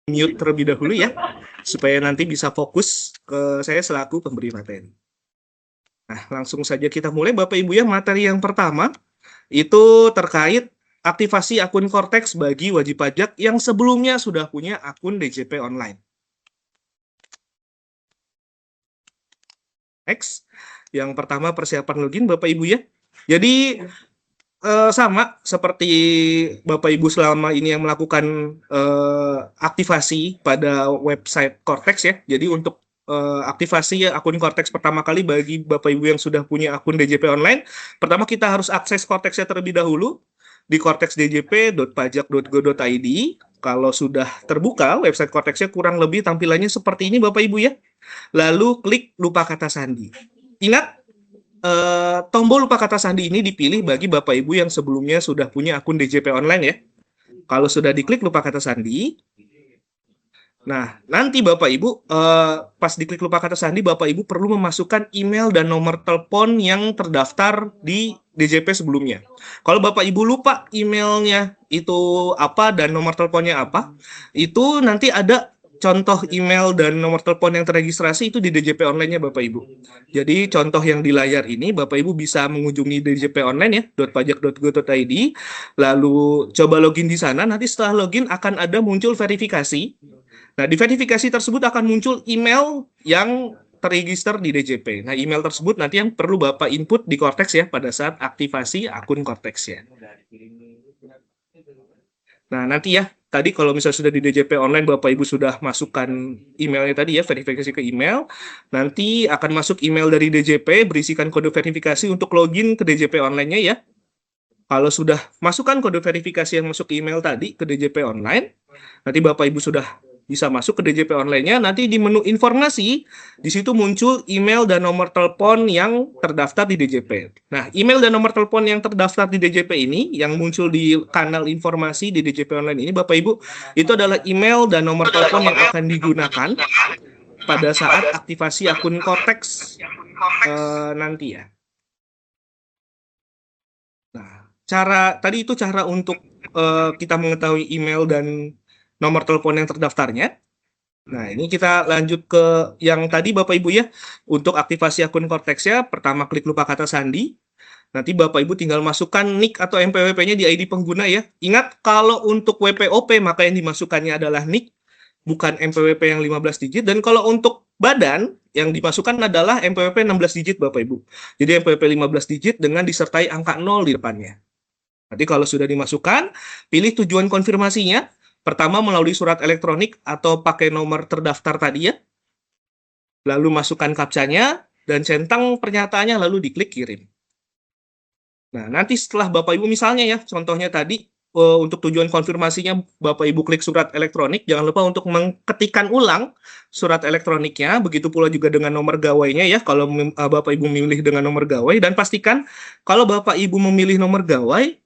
mute terlebih dahulu ya, supaya nanti bisa fokus ke saya selaku pemberi materi. Nah, langsung saja kita mulai Bapak Ibu ya. Materi yang pertama itu terkait aktivasi akun Cortex bagi wajib pajak yang sebelumnya sudah punya akun DJP online. Next. Yang pertama persiapan login Bapak Ibu ya. Jadi sama seperti Bapak Ibu selama ini yang melakukan aktivasi pada website Cortex ya. Jadi untuk aktivasi akun Cortex pertama kali bagi Bapak Ibu yang sudah punya akun DJP online, pertama kita harus akses Cortex-nya terlebih dahulu di cortexdjp.pajak.go.id. Kalau sudah terbuka website Cortex-nya, kurang lebih tampilannya seperti ini Bapak Ibu ya. Lalu klik lupa kata sandi. Ingat, tombol lupa kata sandi ini dipilih bagi Bapak Ibu yang sebelumnya sudah punya akun DJP online ya. Kalau sudah diklik lupa kata sandi, nah nanti Bapak Ibu pas diklik lupa kata sandi, Bapak Ibu perlu memasukkan email dan nomor telepon yang terdaftar di DJP sebelumnya. Kalau Bapak Ibu lupa emailnya itu apa dan nomor teleponnya apa, itu nanti ada contoh email dan nomor telepon yang terregistrasi itu di DJP online-nya Bapak Ibu. Jadi contoh yang di layar ini Bapak Ibu bisa mengunjungi DJP online ya, .pajak.go.id, lalu coba login di sana, nanti setelah login akan ada muncul verifikasi. Nah, di verifikasi tersebut akan muncul email yang terregister di DJP. Nah, email tersebut nanti yang perlu Bapak input di Cortex ya pada saat aktivasi akun Cortex ya. Nah, nanti ya, tadi kalau misalnya sudah di DJP online, Bapak Ibu sudah masukkan emailnya tadi ya, verifikasi ke email, nanti akan masuk email dari DJP, berisikan kode verifikasi untuk login ke DJP online-nya ya. Kalau sudah masukkan kode verifikasi yang masuk ke email tadi ke DJP online, nanti Bapak Ibu sudah bisa masuk ke DJP online-nya, nanti di menu informasi, di situ muncul email dan nomor telepon yang terdaftar di DJP. Nah, email dan nomor telepon yang terdaftar di DJP ini, yang muncul di kanal informasi di DJP online ini, Bapak Ibu, itu adalah email dan nomor telepon yang akan digunakan pada saat aktivasi akun Cortex nanti ya. Nah, tadi itu cara untuk kita mengetahui email dan nomor telepon yang terdaftarnya. Nah, ini kita lanjut ke yang tadi Bapak Ibu ya. Untuk aktivasi akun Cortex-nya, pertama klik lupa kata sandi. Nanti Bapak Ibu tinggal masukkan NIK atau MPWP-nya di ID pengguna ya. Ingat, kalau untuk WPOP maka yang dimasukkannya adalah NIK, bukan MPWP yang 15 digit. Dan kalau untuk badan, yang dimasukkan adalah MPWP 16 digit Bapak Ibu. Jadi MPWP 15 digit dengan disertai angka 0 di depannya. Nanti kalau sudah dimasukkan, pilih tujuan konfirmasinya. Pertama melalui surat elektronik atau pakai nomor terdaftar tadi ya. Lalu masukkan captcha-nya dan centang pernyataannya lalu diklik kirim. Nah, nanti setelah Bapak Ibu misalnya ya, contohnya tadi untuk tujuan konfirmasinya Bapak Ibu klik surat elektronik, jangan lupa untuk mengetikkan ulang surat elektroniknya, begitu pula juga dengan nomor gawainya ya, kalau Bapak Ibu memilih dengan nomor gawai, dan pastikan kalau Bapak Ibu memilih nomor gawai,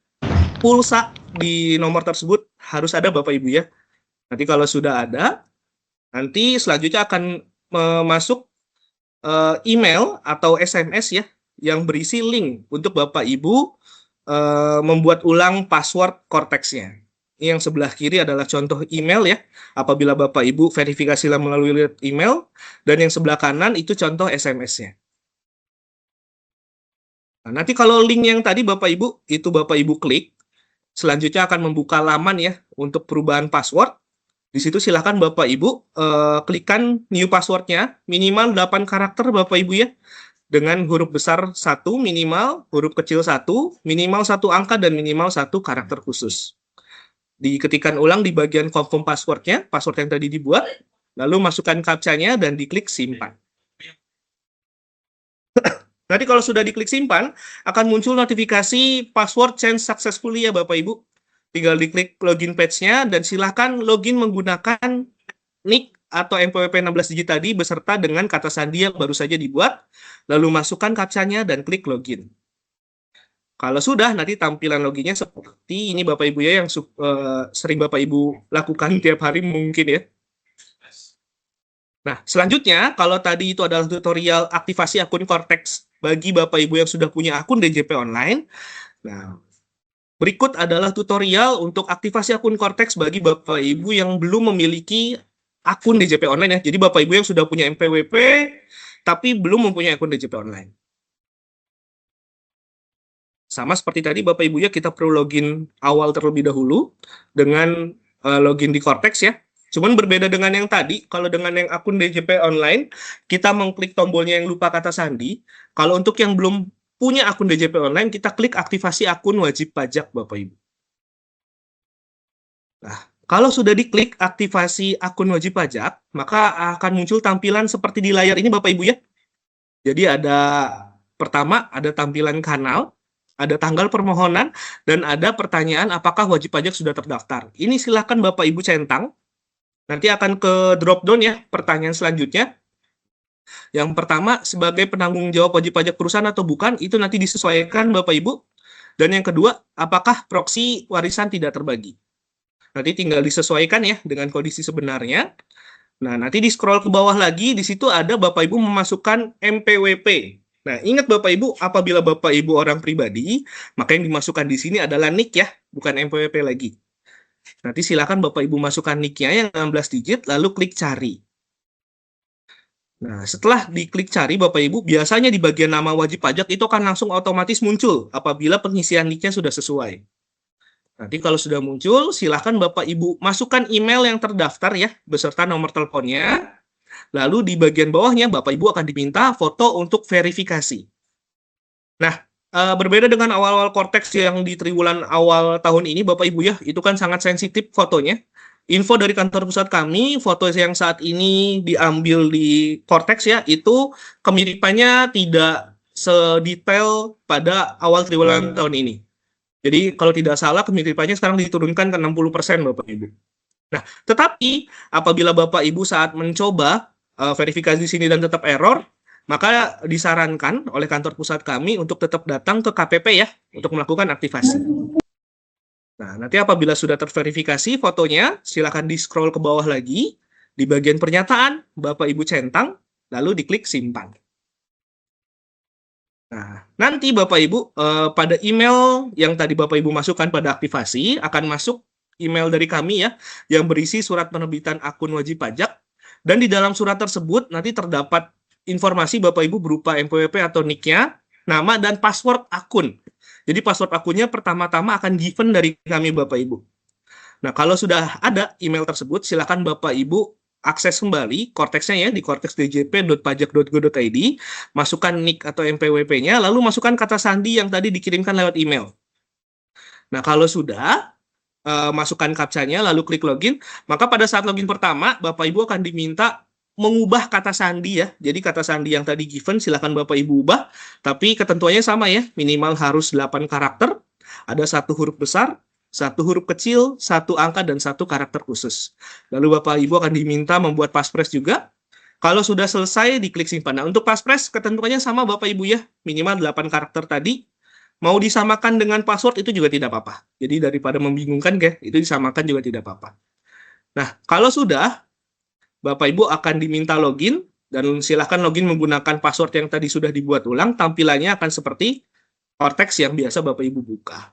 pulsa di nomor tersebut harus ada Bapak Ibu ya. Nanti kalau sudah ada, nanti selanjutnya akan masuk email atau SMS ya yang berisi link untuk Bapak Ibu membuat ulang password Cortex-nya. Ini yang sebelah kiri adalah contoh email ya, apabila Bapak Ibu verifikasilah melalui email, dan yang sebelah kanan itu contoh SMS-nya. Nah, nanti kalau link yang tadi Bapak Ibu, itu Bapak Ibu klik, selanjutnya akan membuka laman ya untuk perubahan password. Di situ silakan Bapak Ibu klikkan new password-nya, minimal 8 karakter Bapak Ibu ya. Dengan huruf besar 1 minimal, huruf kecil 1, minimal 1 angka, dan minimal 1 karakter khusus. Diketikkan ulang di bagian confirm password-nya, password yang tadi dibuat, lalu masukkan captcha-nya dan diklik simpan. Nanti kalau sudah diklik simpan, akan muncul notifikasi password change successfully ya Bapak Ibu. Tinggal diklik login page-nya dan silakan login menggunakan NIK atau MPWP 16 digit tadi beserta dengan kata sandi yang baru saja dibuat, lalu masukkan captcha-nya dan klik login. Kalau sudah, nanti tampilan loginnya seperti ini Bapak Ibu ya, yang sering Bapak Ibu lakukan tiap hari mungkin ya. Nah, selanjutnya, kalau tadi itu adalah tutorial aktivasi akun Cortex bagi Bapak Ibu yang sudah punya akun DJP online, nah, Berikut adalah tutorial untuk aktivasi akun Cortex bagi Bapak Ibu yang belum memiliki akun DJP online ya. Jadi Bapak Ibu yang sudah punya MPWP tapi belum mempunyai akun DJP online. Sama seperti tadi Bapak Ibu ya, kita perlu login awal terlebih dahulu dengan login di Cortex ya. Cuman berbeda dengan yang tadi, kalau dengan yang akun DJP online, kita mengklik tombolnya yang lupa kata sandi. Kalau untuk yang belum punya akun DJP online, kita klik aktivasi akun wajib pajak Bapak Ibu. Nah, kalau sudah diklik aktivasi akun wajib pajak, maka akan muncul tampilan seperti di layar ini Bapak Ibu ya. Jadi ada pertama, ada tampilan kanal, ada tanggal permohonan, dan ada pertanyaan apakah wajib pajak sudah terdaftar. Ini silakan Bapak Ibu centang. Nanti akan ke drop down ya, pertanyaan selanjutnya. Yang pertama, sebagai penanggung jawab wajib pajak perusahaan atau bukan, itu nanti disesuaikan Bapak Ibu. Dan yang kedua, apakah proksi warisan tidak terbagi. Nanti tinggal disesuaikan ya dengan kondisi sebenarnya. Nah, nanti di scroll ke bawah lagi, di situ ada Bapak Ibu memasukkan MPWP. Nah, ingat Bapak Ibu, apabila Bapak Ibu orang pribadi, maka yang dimasukkan di sini adalah NIK ya, bukan MPWP lagi. Nanti silakan Bapak Ibu masukkan NIK-nya yang 16 digit, lalu klik cari. Nah, setelah diklik cari Bapak Ibu, biasanya di bagian nama wajib pajak itu akan langsung otomatis muncul apabila pengisian NIK-nya sudah sesuai. Nanti kalau sudah muncul, silakan Bapak Ibu masukkan email yang terdaftar ya, beserta nomor teleponnya. Lalu di bagian bawahnya Bapak Ibu akan diminta foto untuk verifikasi. Nah, berbeda dengan awal-awal Cortex yang di triwulan awal tahun ini Bapak Ibu ya, itu kan sangat sensitif fotonya. Info dari kantor pusat kami, foto yang saat ini diambil di Cortex ya, itu kemiripannya tidak sedetail pada awal triwulan tahun ini. Jadi kalau tidak salah kemiripannya sekarang diturunkan ke 60% Bapak Ibu. Nah, tetapi apabila Bapak Ibu saat mencoba verifikasi di sini dan tetap error, maka disarankan oleh kantor pusat kami untuk tetap datang ke KPP ya untuk melakukan aktivasi. Nah, nanti apabila sudah terverifikasi fotonya, silakan di-scroll ke bawah lagi. Di bagian pernyataan, Bapak Ibu centang, lalu diklik simpan. Nah, nanti Bapak Ibu pada email yang tadi Bapak Ibu masukkan pada aktivasi akan masuk email dari kami ya yang berisi surat penerbitan akun wajib pajak, dan di dalam surat tersebut nanti terdapat informasi Bapak Ibu berupa MPWP atau NIK-nya, nama dan password akun. Jadi password akunnya pertama-tama akan given dari kami Bapak Ibu. Nah, kalau sudah ada email tersebut, silakan Bapak Ibu akses kembali Cortex-nya ya di cortexdjp.pajak.go.id, masukkan NIK atau MPWP-nya, lalu masukkan kata sandi yang tadi dikirimkan lewat email. Nah, kalau sudah masukkan captcha-nya, lalu klik login, maka pada saat login pertama, Bapak Ibu akan diminta mengubah kata sandi ya. Jadi kata sandi yang tadi given silakan Bapak Ibu ubah, tapi ketentuannya sama ya, minimal harus 8 karakter, ada 1 huruf besar, 1 huruf kecil, 1 angka, dan 1 karakter khusus. Lalu Bapak Ibu akan diminta membuat passphrase juga. Kalau sudah selesai, diklik simpan. Nah, untuk passphrase ketentuannya sama Bapak Ibu ya, minimal 8 karakter tadi. Mau disamakan dengan password itu juga tidak apa-apa. Jadi daripada membingungkan, itu disamakan juga tidak apa-apa. Nah, kalau sudah, Bapak Ibu akan diminta login, dan silahkan login menggunakan password yang tadi sudah dibuat ulang, tampilannya akan seperti Cortex yang biasa Bapak Ibu buka.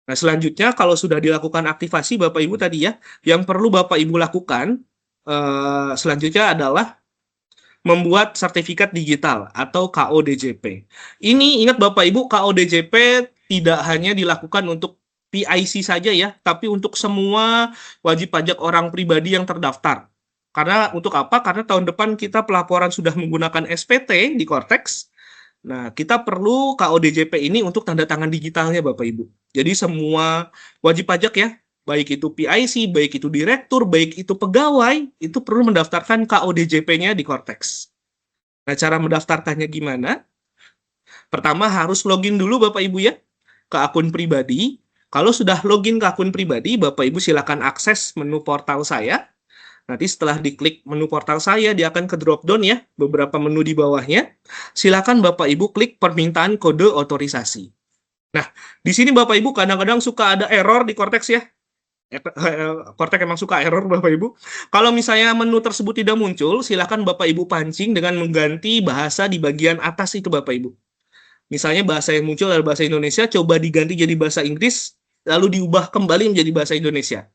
Nah, selanjutnya kalau sudah dilakukan aktivasi Bapak Ibu tadi ya, yang perlu Bapak Ibu lakukan selanjutnya adalah membuat sertifikat digital atau KODJP. Ini ingat Bapak Ibu, KODJP tidak hanya dilakukan untuk PIC saja ya, tapi untuk semua wajib pajak orang pribadi yang terdaftar. Karena untuk apa? Karena tahun depan kita pelaporan sudah menggunakan SPT di Cortex. Nah, kita perlu KODJP ini untuk tanda tangan digitalnya Bapak Ibu. Jadi semua wajib pajak ya, baik itu PIC, baik itu direktur, baik itu pegawai, itu perlu mendaftarkan KODJP-nya di Cortex. Nah, cara mendaftarkannya gimana? Pertama harus login dulu Bapak Ibu ya, ke akun pribadi. Kalau sudah login ke akun pribadi, Bapak Ibu silakan akses menu portal saya. Nanti setelah diklik menu portal saya, dia akan ke drop down ya, beberapa menu di bawahnya. Silakan Bapak Ibu klik permintaan kode otorisasi. Nah, di sini Bapak Ibu kadang-kadang suka ada error di Cortex ya. Cortex emang suka error Bapak Ibu. Kalau misalnya menu tersebut tidak muncul, silakan Bapak Ibu pancing dengan mengganti bahasa di bagian atas itu Bapak Ibu. Misalnya bahasa yang muncul adalah bahasa Indonesia, coba diganti jadi bahasa Inggris, lalu diubah kembali menjadi bahasa Indonesia.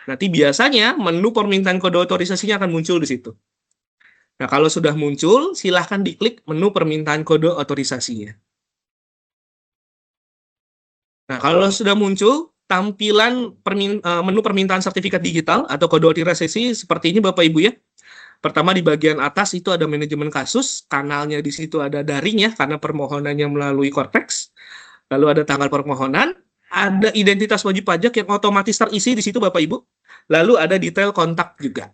Nanti biasanya menu permintaan kode otorisasinya akan muncul di situ. Nah, kalau sudah muncul, silahkan diklik menu permintaan kode otorisasinya. Nah, kalau sudah muncul tampilan menu permintaan sertifikat digital atau kode otorisasi seperti ini Bapak Ibu ya. Pertama di bagian atas itu ada manajemen kasus, kanalnya di situ ada daring ya karena permohonannya melalui Cortex. Lalu ada tanggal permohonan, ada identitas wajib pajak yang otomatis terisi di situ Bapak Ibu. Lalu ada detail kontak juga.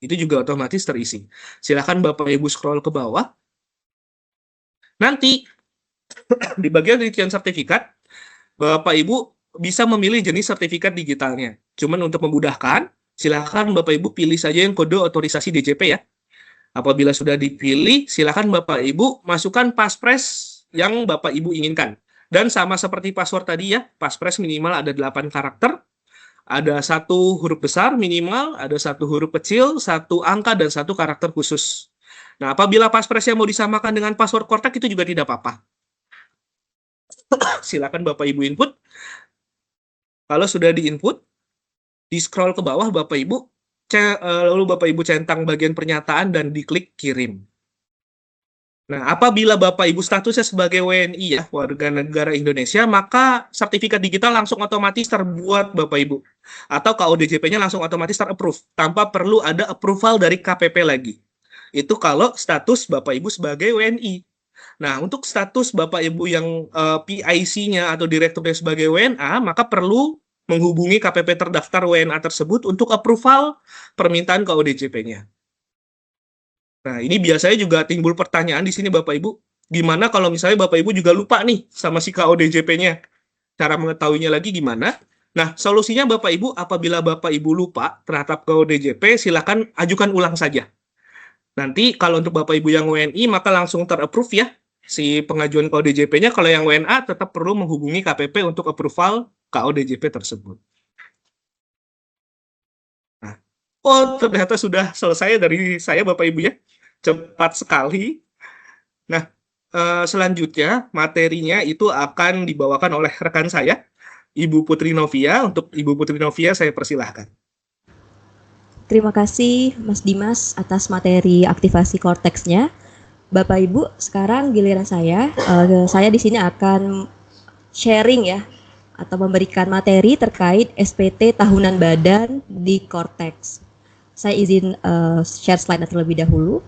Itu juga otomatis terisi. Silakan Bapak Ibu scroll ke bawah. Nanti di bagian rincian sertifikat, Bapak Ibu bisa memilih jenis sertifikat digitalnya. Cuman untuk memudahkan, silakan Bapak Ibu pilih saja yang kode otorisasi DJP ya. Apabila sudah dipilih, silakan Bapak Ibu masukkan passphrase yang Bapak Ibu inginkan. Dan sama seperti password tadi ya, passphrase minimal ada 8 karakter, ada 1 huruf besar minimal, ada 1 huruf kecil, 1 angka, dan 1 karakter khusus. Nah, apabila passphrase yang mau disamakan dengan password Cortex itu juga tidak apa-apa. Silakan Bapak Ibu input. Kalau sudah di-input, di scroll ke bawah Bapak Ibu, lalu Bapak Ibu centang bagian pernyataan dan diklik kirim. Nah, apabila Bapak Ibu statusnya sebagai WNI ya, warga negara Indonesia, maka sertifikat digital langsung otomatis terbuat Bapak Ibu. Atau KODJP-nya langsung otomatis ter-approve, tanpa perlu ada approval dari KPP lagi. Itu kalau status Bapak Ibu sebagai WNI. Nah, untuk status Bapak Ibu yang PIC-nya atau direkturnya sebagai WNA, maka perlu menghubungi KPP terdaftar WNA tersebut untuk approval permintaan KODJP-nya. Nah, ini biasanya juga timbul pertanyaan di sini Bapak Ibu, gimana kalau misalnya Bapak Ibu juga lupa nih sama si KODJP-nya? Cara mengetahuinya lagi gimana? Nah, solusinya Bapak Ibu, apabila Bapak Ibu lupa terhadap KODJP, silakan ajukan ulang saja. Nanti kalau untuk Bapak Ibu yang WNI, maka langsung ter-approve ya si pengajuan KODJP-nya. Kalau yang WNA tetap perlu menghubungi KPP untuk approval KODJP tersebut. Nah, oh ternyata sudah selesai dari saya Bapak Ibu ya. Cepat sekali. Nah, selanjutnya materinya itu akan dibawakan oleh rekan saya, Ibu Putri Novia. Untuk Ibu Putri Novia saya persilahkan. Terima kasih Mas Dimas atas materi aktivasi Cortex-nya. Bapak Ibu, sekarang giliran saya. Saya di sini akan sharing ya atau memberikan materi terkait SPT tahunan badan di Cortex. Saya izin share slide terlebih dahulu.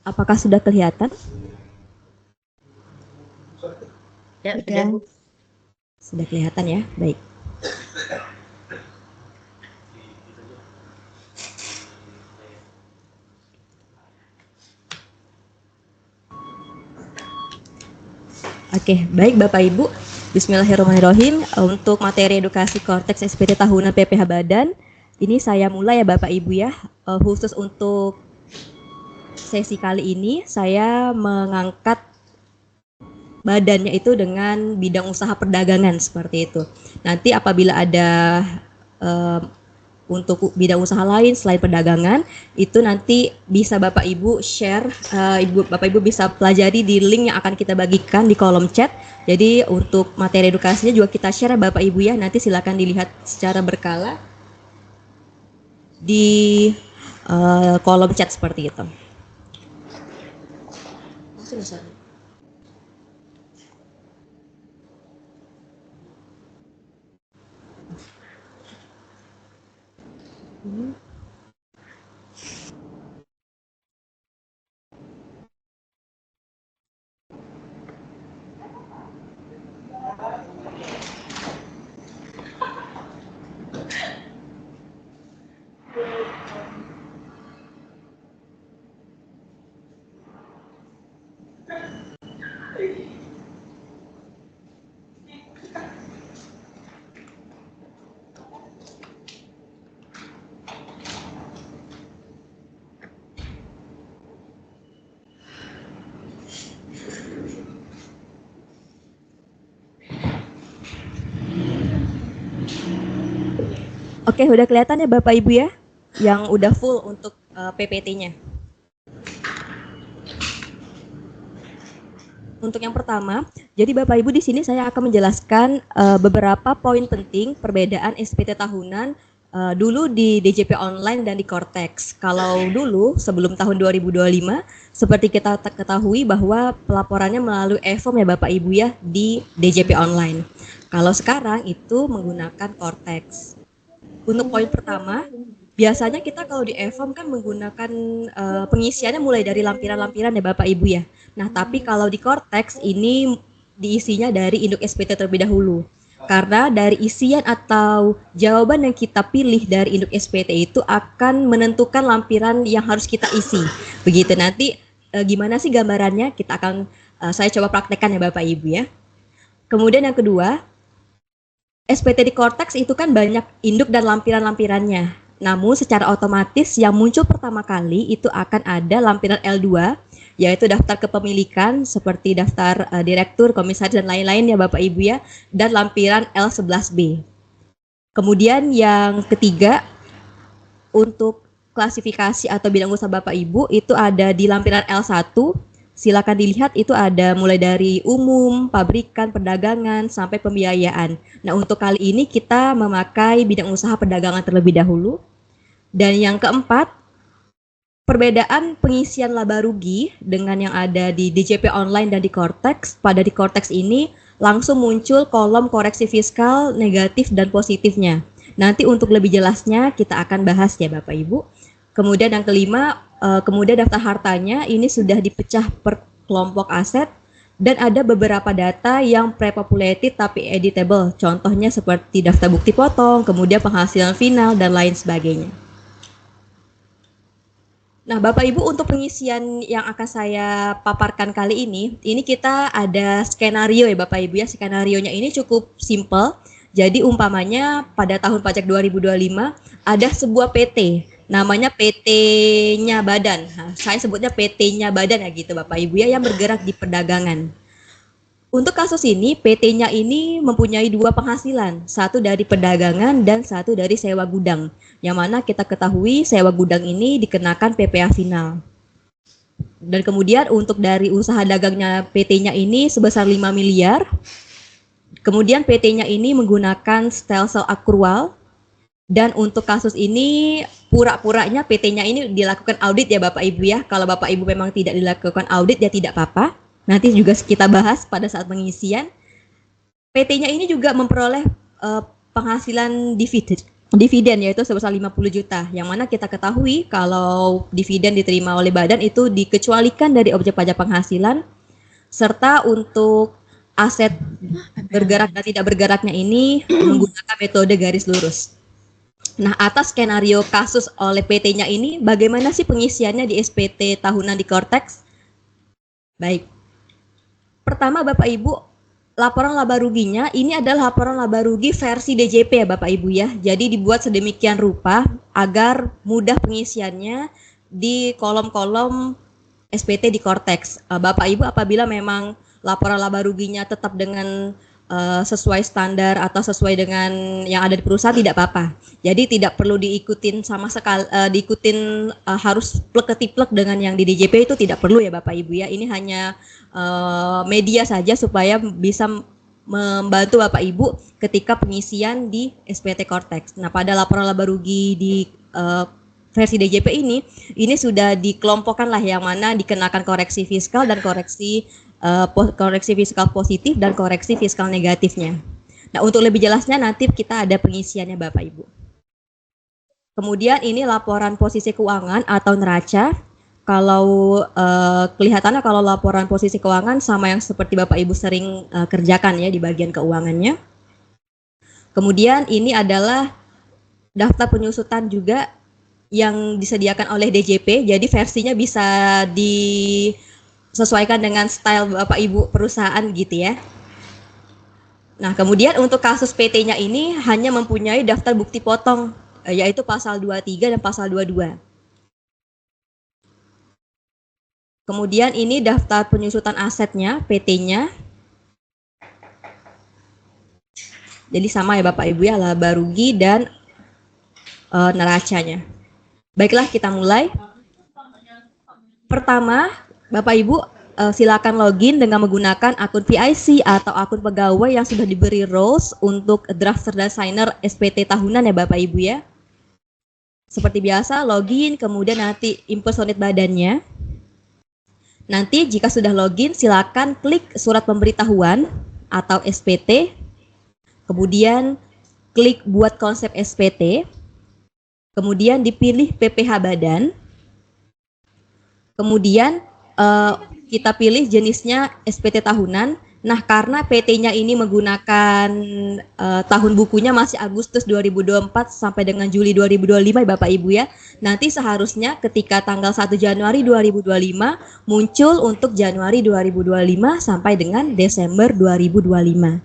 Apakah sudah kelihatan? Ya, sudah. Sudah kelihatan ya, baik. Oke, baik Bapak Ibu. Bismillahirrahmanirrahim. Untuk materi edukasi Cortex SPT tahunan PPH Badan, ini saya mulai ya Bapak Ibu ya. Khusus untuk sesi kali ini saya mengangkat badannya itu dengan bidang usaha perdagangan seperti itu. Nanti apabila ada untuk bidang usaha lain selain perdagangan, itu nanti bisa Bapak Ibu share, Bapak Ibu bisa pelajari di link yang akan kita bagikan di kolom chat. Jadi untuk materi edukasinya juga kita share Bapak Ibu ya. Nanti silakan dilihat secara berkala di kolom chat seperti itu. Oke, udah kelihatan ya Bapak Ibu ya? yang udah full untuk PPT-nya. Untuk yang pertama, jadi Bapak Ibu di sini saya akan menjelaskan beberapa poin penting perbedaan SPT tahunan dulu di DJP online dan di Cortex. Kalau dulu sebelum tahun 2025, seperti kita ketahui bahwa pelaporannya melalui e-form ya Bapak Ibu ya di DJP online. Kalau sekarang itu menggunakan Cortex. Untuk poin pertama, biasanya kita kalau di e-form kan menggunakan pengisiannya mulai dari lampiran-lampiran ya Bapak Ibu ya. Nah, tapi kalau di Cortex ini diisinya dari induk SPT terlebih dahulu. Karena dari isian atau jawaban yang kita pilih dari induk SPT itu akan menentukan lampiran yang harus kita isi. Begitu nanti gimana sih gambarannya? Kita akan saya coba praktekkan ya Bapak Ibu ya. Kemudian yang kedua, SPT di Cortex itu kan banyak induk dan lampiran-lampirannya. Namun secara otomatis yang muncul pertama kali itu akan ada lampiran L2, yaitu daftar kepemilikan seperti daftar direktur, komisaris dan lain-lain ya Bapak Ibu ya, dan lampiran L11B. Kemudian yang ketiga, untuk klasifikasi atau bidang usaha Bapak Ibu itu ada di lampiran L1. Silakan dilihat itu ada mulai dari umum, pabrikan, perdagangan, sampai pembiayaan. Nah, untuk kali ini kita memakai bidang usaha perdagangan terlebih dahulu. Dan yang keempat, perbedaan pengisian laba rugi dengan yang ada di DJP online dan di Cortex. Pada di Cortex ini langsung muncul kolom koreksi fiskal negatif dan positifnya. Nanti untuk lebih jelasnya kita akan bahas ya Bapak Ibu. Kemudian yang kelima, kemudian daftar hartanya ini sudah dipecah per kelompok aset dan ada beberapa data yang pre-populated tapi editable. Contohnya seperti daftar bukti potong, kemudian penghasilan final dan lain sebagainya. Nah, Bapak Ibu untuk pengisian yang akan saya paparkan kali ini kita ada skenario ya Bapak Ibu ya. Skenarionya ini cukup simple. Jadi umpamanya pada tahun pajak 2025 ada sebuah PT, namanya PT-nya Badan. Nah, saya sebutnya PT-nya Badan ya gitu Bapak Ibu ya, yang bergerak di perdagangan. Untuk kasus ini, PT-nya ini mempunyai dua penghasilan, satu dari perdagangan dan satu dari sewa gudang. Yang mana kita ketahui sewa gudang ini dikenakan PPh final. Dan kemudian untuk dari usaha dagangnya PT-nya ini sebesar 5 miliar. Kemudian PT-nya ini menggunakan stelsel akrual. Dan untuk kasus ini pura-puranya PT-nya ini dilakukan audit ya Bapak Ibu ya. Kalau Bapak Ibu memang tidak dilakukan audit ya tidak apa-apa. Nanti juga kita bahas pada saat pengisian. PT-nya ini juga memperoleh penghasilan dividen yaitu sebesar 50 juta. Yang mana kita ketahui kalau dividen diterima oleh badan itu dikecualikan dari objek pajak penghasilan. Serta untuk aset bergerak dan tidak bergeraknya ini menggunakan metode garis lurus. Nah, atas skenario kasus oleh PT-nya ini, bagaimana sih pengisiannya di SPT tahunan di Cortex? Baik. Pertama Bapak Ibu, laporan laba ruginya ini adalah laporan laba rugi versi DJP ya Bapak Ibu ya. Jadi dibuat sedemikian rupa agar mudah pengisiannya di kolom-kolom SPT di Cortex. Bapak Ibu apabila memang laporan laba ruginya tetap dengan sesuai standar atau sesuai dengan yang ada di perusahaan tidak apa-apa. Jadi tidak perlu diikutin sama sekali, harus plek-ketiplek dengan yang di DJP itu tidak perlu ya Bapak Ibu ya. Ini hanya media saja supaya bisa membantu Bapak Ibu ketika pengisian di SPT Cortex. Nah, pada laporan laba rugi di versi DJP ini sudah dikelompokkan lah yang mana dikenakan koreksi fiskal dan koreksi fiskal positif dan koreksi fiskal negatifnya. Nah, untuk lebih jelasnya nanti kita ada pengisiannya Bapak Ibu. Kemudian ini laporan posisi keuangan atau neraca. Kalau kelihatannya kalau laporan posisi keuangan sama yang seperti Bapak Ibu sering kerjakan ya di bagian keuangannya. Kemudian ini adalah daftar penyusutan juga yang disediakan oleh DJP. Jadi versinya bisa disesuaikan dengan style Bapak Ibu perusahaan gitu ya. Nah, kemudian untuk kasus PT-nya ini hanya mempunyai daftar bukti potong, yaitu pasal 23 dan pasal 22. Kemudian ini daftar penyusutan asetnya, PT-nya. Jadi sama ya Bapak Ibu ya, laba rugi dan neracanya. Baiklah, kita mulai. Pertama, Bapak Ibu silakan login dengan menggunakan akun PIC atau akun pegawai yang sudah diberi roles untuk drafter designer SPT tahunan ya Bapak Ibu ya. Seperti biasa, login, kemudian nanti impersonate badannya. Nanti jika sudah login, silakan klik surat pemberitahuan atau SPT. Kemudian klik buat konsep SPT. Kemudian dipilih PPH badan. Kemudian kita pilih jenisnya SPT tahunan. Nah, karena PT-nya ini menggunakan tahun bukunya masih Agustus 2024 sampai dengan Juli 2025 Bapak Ibu ya. Nanti seharusnya ketika tanggal 1 Januari 2025 muncul untuk Januari 2025 sampai dengan Desember 2025.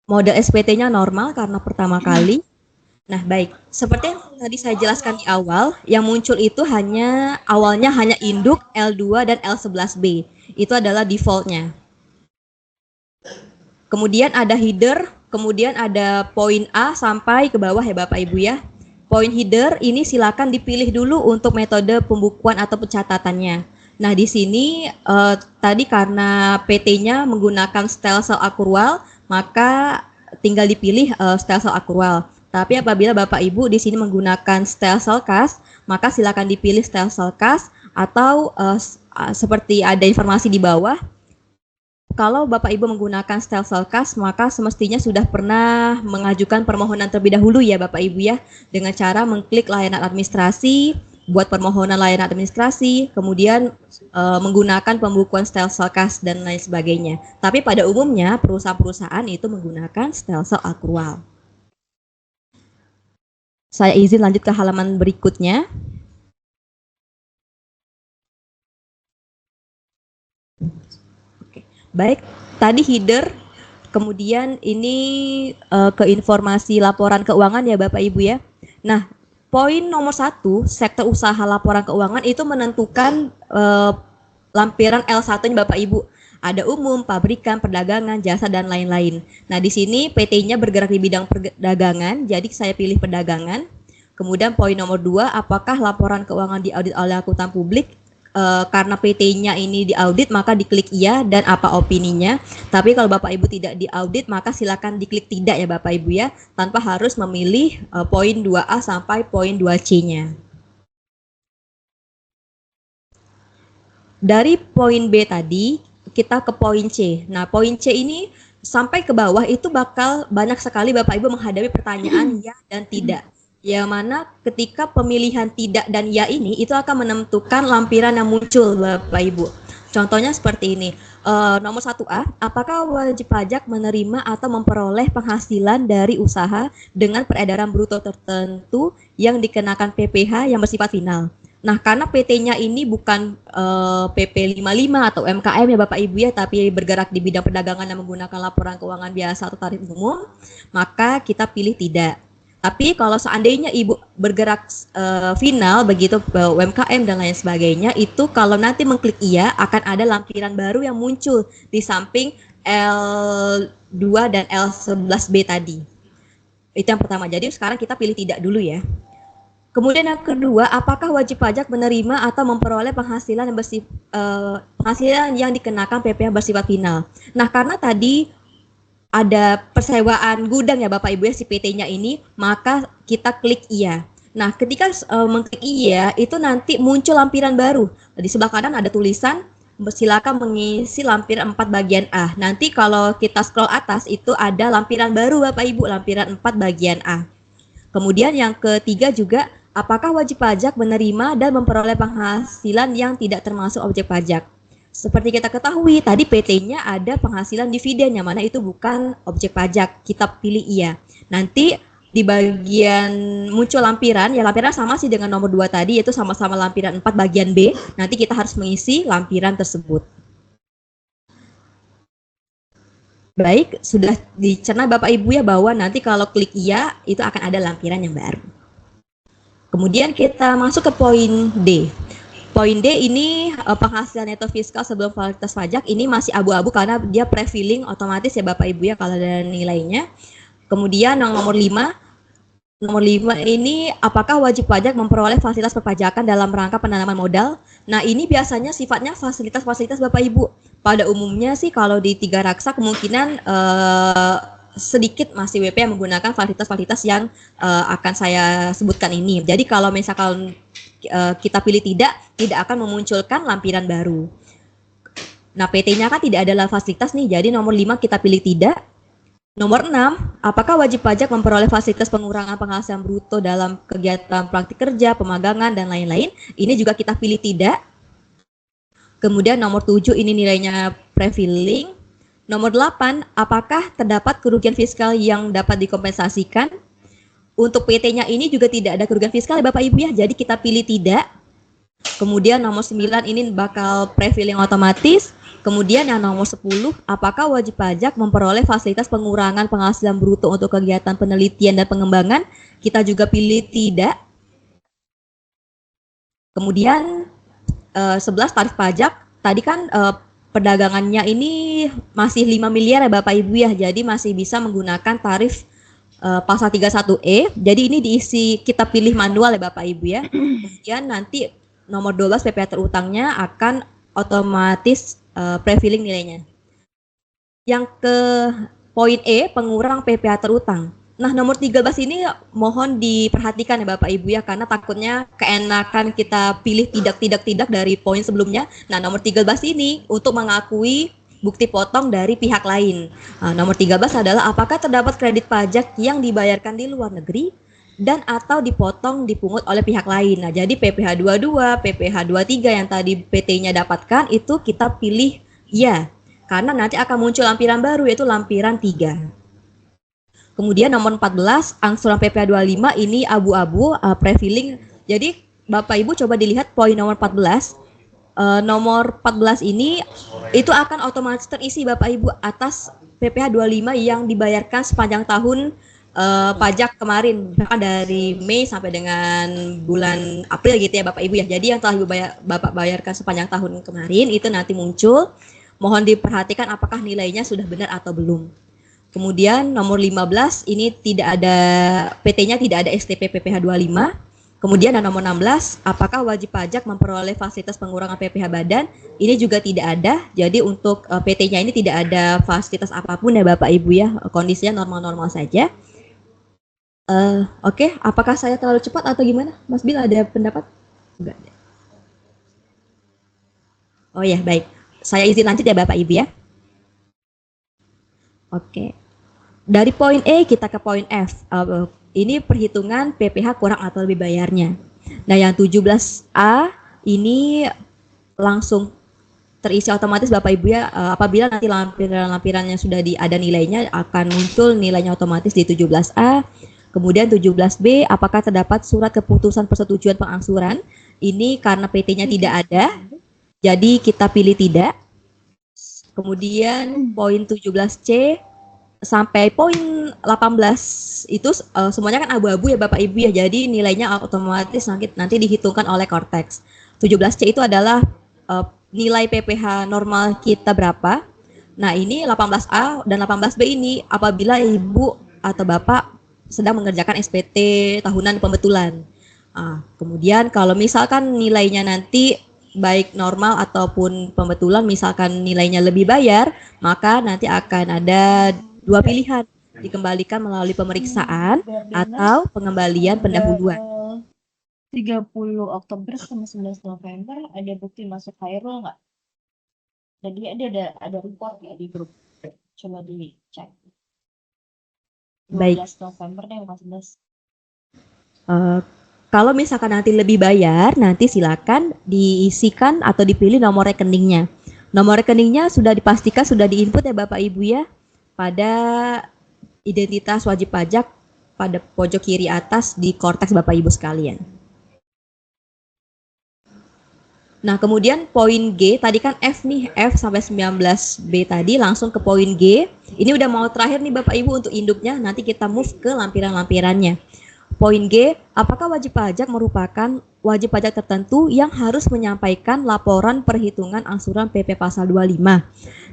Model SPT-nya normal karena pertama kali. Nah, baik. Seperti yang tadi saya jelaskan di awal, yang muncul itu awalnya hanya induk L2 dan L11B. Itu adalah default-nya. Kemudian ada header, kemudian ada poin A sampai ke bawah ya Bapak Ibu ya. Poin header ini silakan dipilih dulu untuk metode pembukuan atau pencatatannya. Nah, di sini tadi karena PT-nya menggunakan style cell accrual, maka tinggal dipilih style cell accrual. Tapi apabila Bapak Ibu di sini menggunakan style cell cast, maka silakan dipilih style cell cast atau seperti ada informasi di bawah. Kalau Bapak Ibu menggunakan style cell cast, maka semestinya sudah pernah mengajukan permohonan terlebih dahulu ya Bapak Ibu ya, dengan cara mengklik layanan administrasi, buat permohonan layanan administrasi, kemudian menggunakan pembukuan style cell cast dan lain sebagainya. Tapi pada umumnya perusahaan-perusahaan itu menggunakan style cell accrual. Saya izin lanjut ke halaman berikutnya. Oke. Baik, tadi header, kemudian ini ke informasi laporan keuangan ya Bapak Ibu ya. Nah, poin nomor 1, sektor usaha laporan keuangan itu menentukan lampiran L1-nya Bapak Ibu. Ada umum, pabrikan, perdagangan, jasa, dan lain-lain. Nah, di sini PT-nya bergerak di bidang perdagangan, jadi saya pilih perdagangan. Kemudian poin nomor 2, apakah laporan keuangan diaudit oleh akuntan publik? Karena PT-nya ini diaudit, maka diklik iya dan apa opininya. Tapi kalau Bapak Ibu tidak diaudit, maka silakan diklik tidak ya Bapak Ibu ya, tanpa harus memilih poin 2A sampai poin 2C-nya. Dari poin B tadi, kita ke poin C. Nah, poin C ini sampai ke bawah itu bakal banyak sekali Bapak Ibu menghadapi pertanyaan ya dan tidak. Yang mana ketika pemilihan tidak dan ya ini itu akan menentukan lampiran yang muncul Bapak Ibu. Contohnya seperti ini. Nomor 1A, apakah wajib pajak menerima atau memperoleh penghasilan dari usaha dengan peredaran bruto tertentu yang dikenakan PPh yang bersifat final? Nah, karena PT-nya ini bukan PP 55 atau MKM ya Bapak Ibu ya, tapi bergerak di bidang perdagangan yang menggunakan laporan keuangan biasa atau tarif umum, maka kita pilih tidak. Tapi kalau seandainya Ibu bergerak final begitu UMKM dan lain sebagainya, itu kalau nanti mengklik iya akan ada lampiran baru yang muncul di samping L2 dan L11B tadi. Itu yang pertama. Jadi sekarang kita pilih tidak dulu ya. Kemudian yang kedua, apakah wajib pajak menerima atau memperoleh penghasilan yang dikenakan PPh bersifat final? Nah, karena tadi ada persewaan gudang ya Bapak Ibu ya si PT-nya ini, maka kita klik iya. Nah, ketika mengklik iya, itu nanti muncul lampiran baru. Di sebelah kanan ada tulisan, silakan mengisi lampiran 4 bagian A. Nanti kalau kita scroll atas itu ada lampiran baru Bapak Ibu, lampiran 4 bagian A. Kemudian yang ketiga juga, apakah wajib pajak menerima dan memperoleh penghasilan yang tidak termasuk objek pajak? Seperti kita ketahui, tadi PT-nya ada penghasilan dividen, yang mana itu bukan objek pajak. Kita pilih iya. Nanti di bagian muncul lampiran, ya lampiran sama sih dengan nomor 2 tadi, yaitu sama-sama lampiran 4 bagian B. Nanti kita harus mengisi lampiran tersebut. Baik, sudah dicerna Bapak Ibu ya bahwa nanti kalau klik iya, itu akan ada lampiran yang baru. Kemudian kita masuk ke poin D. Poin D ini penghasilan neto fiskal sebelum formalitas pajak ini masih abu-abu karena dia pre-filling otomatis ya Bapak Ibu ya kalau ada nilainya. Kemudian yang nomor 5, nomor 5 ini apakah wajib pajak memperoleh fasilitas perpajakan dalam rangka penanaman modal? Nah, ini biasanya sifatnya fasilitas-fasilitas Bapak Ibu. Pada umumnya sih kalau di Tiga Raksa kemungkinan sedikit masih WP yang menggunakan fasilitas-fasilitas yang akan saya sebutkan ini. Jadi kalau misalkan kita pilih tidak akan memunculkan lampiran baru. Nah, PT-nya kan tidak ada fasilitas nih, jadi nomor 5 kita pilih tidak. Nomor 6, apakah wajib pajak memperoleh fasilitas pengurangan penghasilan bruto dalam kegiatan praktik kerja, pemagangan, dan lain-lain? Ini juga kita pilih tidak. Kemudian nomor 7, ini nilainya pre-filling. Nomor 8, apakah terdapat kerugian fiskal yang dapat dikompensasikan? Untuk PT-nya ini juga tidak ada kerugian fiskal ya Bapak Ibu ya, jadi kita pilih tidak. Kemudian nomor 9 ini bakal pre-filling otomatis. Kemudian yang nomor 10, apakah wajib pajak memperoleh fasilitas pengurangan penghasilan bruto untuk kegiatan penelitian dan pengembangan? Kita juga pilih tidak. Kemudian 11 tarif pajak. Tadi kan perdagangannya ini masih 5 miliar ya Bapak Ibu ya. Jadi masih bisa menggunakan tarif pasal 31E. Jadi ini diisi, kita pilih manual ya Bapak Ibu ya. Kemudian nanti nomor 12 PPh terutangnya akan otomatis pre-filling nilainya. Yang ke poin E, pengurang PPh terutang. Nah, nomor 13 ini mohon diperhatikan ya Bapak Ibu ya, karena takutnya keenakan kita pilih tidak dari poin sebelumnya. Nah, nomor 13 ini untuk mengakui bukti potong dari pihak lain. Nah, nomor 13 adalah apakah terdapat kredit pajak yang dibayarkan di luar negeri dan atau dipotong dipungut oleh pihak lain. Nah, jadi PPh 22, PPh 23 yang tadi PT-nya dapatkan itu kita pilih ya, karena nanti akan muncul lampiran baru yaitu lampiran 3. Kemudian nomor 14, angsuran PPh 25 ini abu-abu pre-filling. Jadi Bapak Ibu coba dilihat poin nomor 14. Nomor 14 ini itu akan otomatis terisi Bapak Ibu atas PPh 25 yang dibayarkan sepanjang tahun pajak kemarin, misalkan dari Mei sampai dengan bulan April gitu ya Bapak Ibu ya. Jadi yang telah Bapak bayarkan sepanjang tahun kemarin itu nanti muncul. Mohon diperhatikan apakah nilainya sudah benar atau belum. Kemudian nomor 15 ini tidak ada PT-nya, tidak ada STP PPh 25. Kemudian nomor 16, apakah wajib pajak memperoleh fasilitas pengurangan PPh badan? Ini juga tidak ada. Jadi untuk PT-nya ini tidak ada fasilitas apapun ya Bapak Ibu ya. Kondisinya normal-normal saja. Oke, apakah saya terlalu cepat atau gimana? Mas Bil ada pendapat? Enggak. Oh ya, baik. Saya izin lanjut ya Bapak Ibu ya. Oke. Dari poin E kita ke poin F. Ini perhitungan PPh kurang atau lebih bayarnya. Nah, yang 17A ini langsung terisi otomatis Bapak Ibu ya. Apabila nanti lampiran-lampirannya sudah ada nilainya, akan muncul nilainya otomatis di 17A. Kemudian 17B, apakah terdapat surat keputusan persetujuan pengangsuran? Ini karena PT-nya tidak ada, jadi kita pilih tidak. Kemudian poin 17C sampai poin 18 itu semuanya kan abu-abu ya Bapak Ibu ya, jadi nilainya otomatis nanti dihitungkan oleh Cortex. 17C itu adalah nilai PPh normal kita berapa. Nah, ini 18A dan 18B ini apabila Ibu atau Bapak sedang mengerjakan SPT tahunan pembetulan. Kemudian kalau misalkan nilainya nanti baik normal ataupun pembetulan, misalkan nilainya lebih bayar, maka nanti akan ada dua pilihan, dikembalikan melalui pemeriksaan atau pengembalian pendahuluan. 30 Oktober sama 11 November ada bukti masuk payroll nggak? Jadi ada report ya di grup. Coba dicek. 12 Baik. November deh, 14. Kalau misalkan nanti lebih bayar, nanti silakan diisikan atau dipilih nomor rekeningnya. Nomor rekeningnya sudah dipastikan, sudah diinput ya Bapak Ibu ya, pada identitas wajib pajak pada pojok kiri atas di Cortex Bapak Ibu sekalian. Nah, kemudian poin G, tadi kan F nih, F sampai 19B tadi, langsung ke poin G. Ini udah mau terakhir nih Bapak Ibu untuk induknya, nanti kita move ke lampiran-lampirannya. Poin G, apakah wajib pajak merupakan wajib pajak tertentu yang harus menyampaikan laporan perhitungan angsuran PP pasal 25.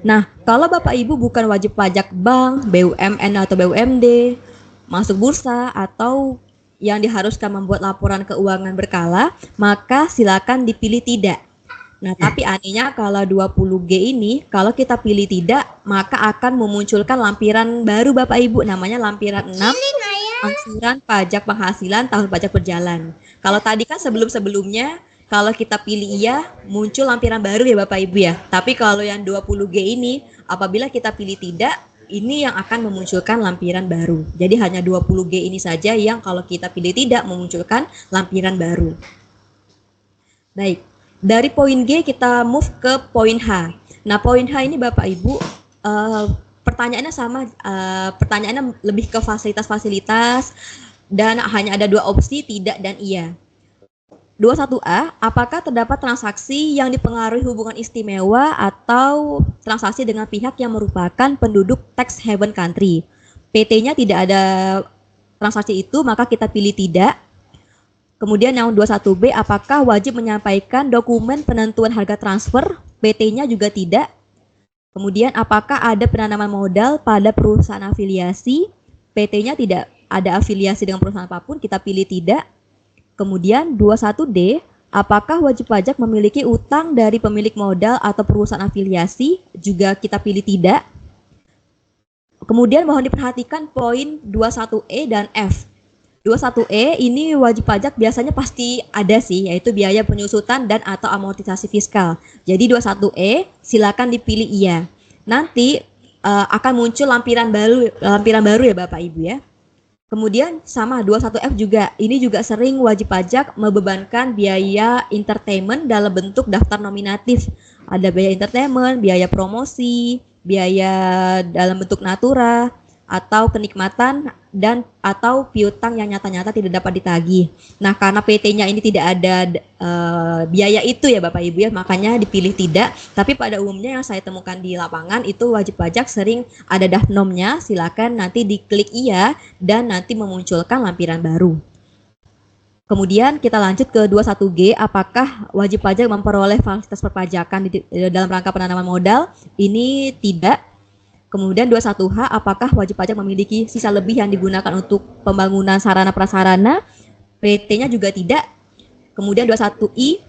Nah, kalau Bapak Ibu bukan wajib pajak bank, BUMN atau BUMD, masuk bursa atau yang diharuskan membuat laporan keuangan berkala, maka silakan dipilih tidak. Nah, tapi anehnya kalau 20G ini, kalau kita pilih tidak, maka akan memunculkan lampiran baru Bapak Ibu, namanya lampiran 6, angsuran pajak penghasilan tahun pajak berjalan. Kalau tadi kan sebelum-sebelumnya, kalau kita pilih iya, muncul lampiran baru ya Bapak Ibu ya. Tapi kalau yang 20G ini, apabila kita pilih tidak, ini yang akan memunculkan lampiran baru. Jadi hanya 20G ini saja yang kalau kita pilih tidak memunculkan lampiran baru. Baik, dari poin G kita move ke poin H. Nah, poin H ini Bapak Ibu, pertanyaannya sama, pertanyaannya lebih ke fasilitas-fasilitas dan hanya ada dua opsi, tidak dan iya. 21A, apakah terdapat transaksi yang dipengaruhi hubungan istimewa atau transaksi dengan pihak yang merupakan penduduk tax haven country? PT-nya tidak ada transaksi itu, maka kita pilih tidak. Kemudian yang 21B, apakah wajib menyampaikan dokumen penentuan harga transfer? PT-nya juga tidak. Kemudian apakah ada penanaman modal pada perusahaan afiliasi? PT-nya tidak ada afiliasi dengan perusahaan apapun, kita pilih tidak. Kemudian 21D, apakah wajib pajak memiliki utang dari pemilik modal atau perusahaan afiliasi? Juga kita pilih tidak. Kemudian mohon diperhatikan poin 21E dan F. 21E ini wajib pajak biasanya pasti ada sih, yaitu biaya penyusutan dan atau amortisasi fiskal. Jadi 21E silakan dipilih iya. Nanti akan muncul lampiran baru ya Bapak Ibu ya. Kemudian sama 21F juga, ini juga sering wajib pajak membebankan biaya entertainment dalam bentuk daftar nominatif. Ada biaya entertainment, biaya promosi, biaya dalam bentuk natura, atau kenikmatan dan atau piutang yang nyata-nyata tidak dapat ditagih. Nah, karena PT-nya ini tidak ada biaya itu ya Bapak Ibu ya, makanya dipilih tidak. Tapi pada umumnya yang saya temukan di lapangan itu wajib pajak sering ada dafnomnya, silakan nanti diklik iya dan nanti memunculkan lampiran baru. Kemudian kita lanjut ke 21G, apakah wajib pajak memperoleh fasilitas perpajakan dalam rangka penanaman modal? Ini tidak. Kemudian 21H, apakah wajib pajak memiliki sisa lebih yang digunakan untuk pembangunan sarana prasarana? PT-nya juga tidak. Kemudian 21I,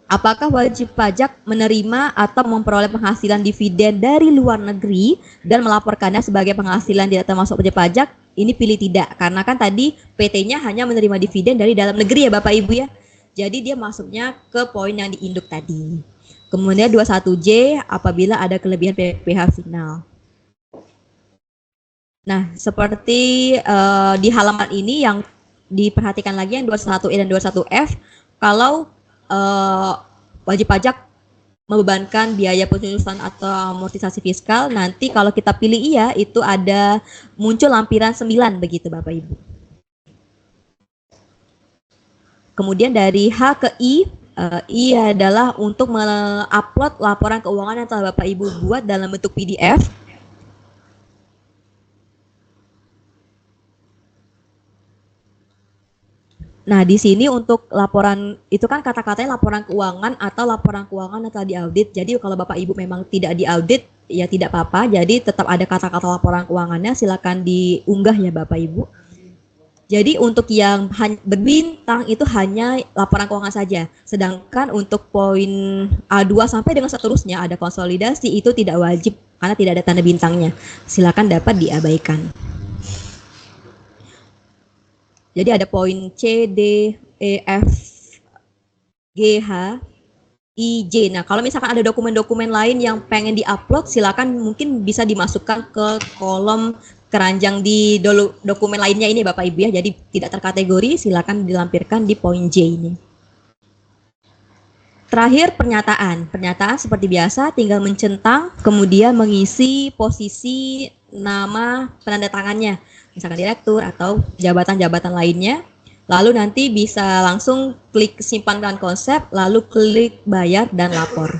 apakah wajib pajak menerima atau memperoleh penghasilan dividen dari luar negeri dan melaporkannya sebagai penghasilan tidak termasuk wajib pajak? Ini pilih tidak, karena kan tadi PT-nya hanya menerima dividen dari dalam negeri ya Bapak Ibu ya. Jadi dia masuknya ke poin yang diinduk tadi. Kemudian 21J, apabila ada kelebihan PPh final. Nah, seperti di halaman ini yang diperhatikan lagi yang 21E dan 21F, kalau wajib pajak membebankan biaya penyusutan atau amortisasi fiskal, nanti kalau kita pilih iya, itu ada muncul lampiran 9 begitu Bapak Ibu. Kemudian dari H ke I, I adalah untuk mengupload laporan keuangan yang telah Bapak Ibu buat dalam bentuk PDF. Nah, di sini untuk laporan, itu kan kata-katanya laporan keuangan atau laporan keuangan yang telah diaudit. Jadi kalau Bapak Ibu memang tidak diaudit, ya tidak apa-apa. Jadi tetap ada kata-kata laporan keuangannya, silakan diunggah ya Bapak Ibu. Jadi untuk yang berbintang itu hanya laporan keuangan saja. Sedangkan untuk poin A2 sampai dengan seterusnya ada konsolidasi, itu tidak wajib karena tidak ada tanda bintangnya. Silakan dapat diabaikan. Jadi ada poin C, D, E, F, G, H, I, J. Nah, kalau misalkan ada dokumen-dokumen lain yang pengen diupload, silakan mungkin bisa dimasukkan ke kolom keranjang di dokumen lainnya ini Bapak Ibu ya. Jadi tidak terkategori, silakan dilampirkan di poin J ini. Terakhir pernyataan. Pernyataan seperti biasa tinggal mencentang, kemudian mengisi posisi nama penanda tangannya. Misalkan direktur atau jabatan-jabatan lainnya, lalu nanti bisa langsung klik simpan dan konsep, lalu klik bayar dan lapor.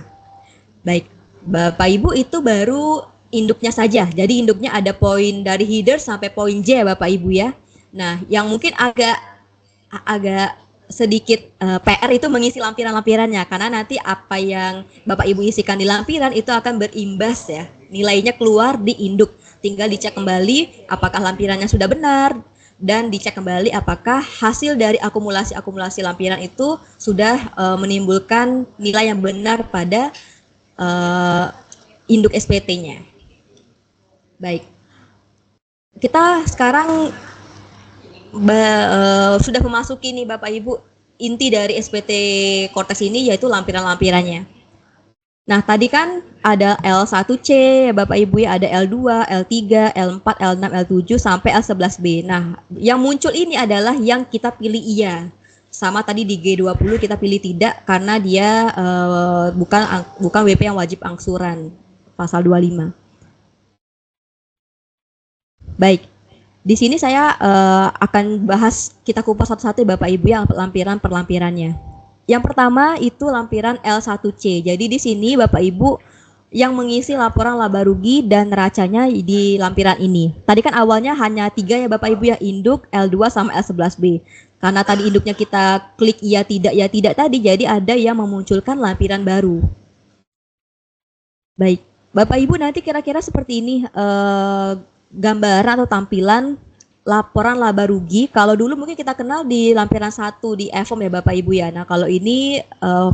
Baik, Bapak Ibu itu baru induknya saja, jadi induknya ada poin dari header sampai poin J Bapak Ibu ya. Nah, yang mungkin agak sedikit PR itu mengisi lampiran-lampirannya, karena nanti apa yang Bapak Ibu isikan di lampiran itu akan berimbas ya, nilainya keluar di induk. Tinggal dicek kembali apakah lampirannya sudah benar, dan dicek kembali apakah hasil dari akumulasi lampiran itu sudah menimbulkan nilai yang benar pada induk SPT-nya. Baik, kita sekarang sudah memasuki nih Bapak Ibu inti dari SPT Cortex ini, yaitu lampiran-lampirannya. Nah, tadi kan ada L1C ya Bapak Ibu ya, ada L2, L3, L4, L6, L7 sampai L11B. Nah, yang muncul ini adalah yang kita pilih iya. Sama tadi di G20 kita pilih tidak karena dia bukan WP yang wajib angsuran, pasal 25. Baik. Di sini saya akan bahas, kita kupas satu-satu Bapak Ibu yang lampiran per lampirannya. Yang pertama itu lampiran L1C. Jadi di sini Bapak Ibu yang mengisi laporan laba rugi dan neracanya di lampiran ini. Tadi kan awalnya hanya 3 ya Bapak Ibu ya, induk L2 sama L11B. Karena tadi induknya kita klik iya tidak tadi, jadi ada yang memunculkan lampiran baru. Baik, Bapak Ibu nanti kira-kira seperti ini gambaran atau tampilan laporan laba rugi. Kalau dulu mungkin kita kenal di lampiran 1 di EFOM ya Bapak Ibu ya. Nah, kalau ini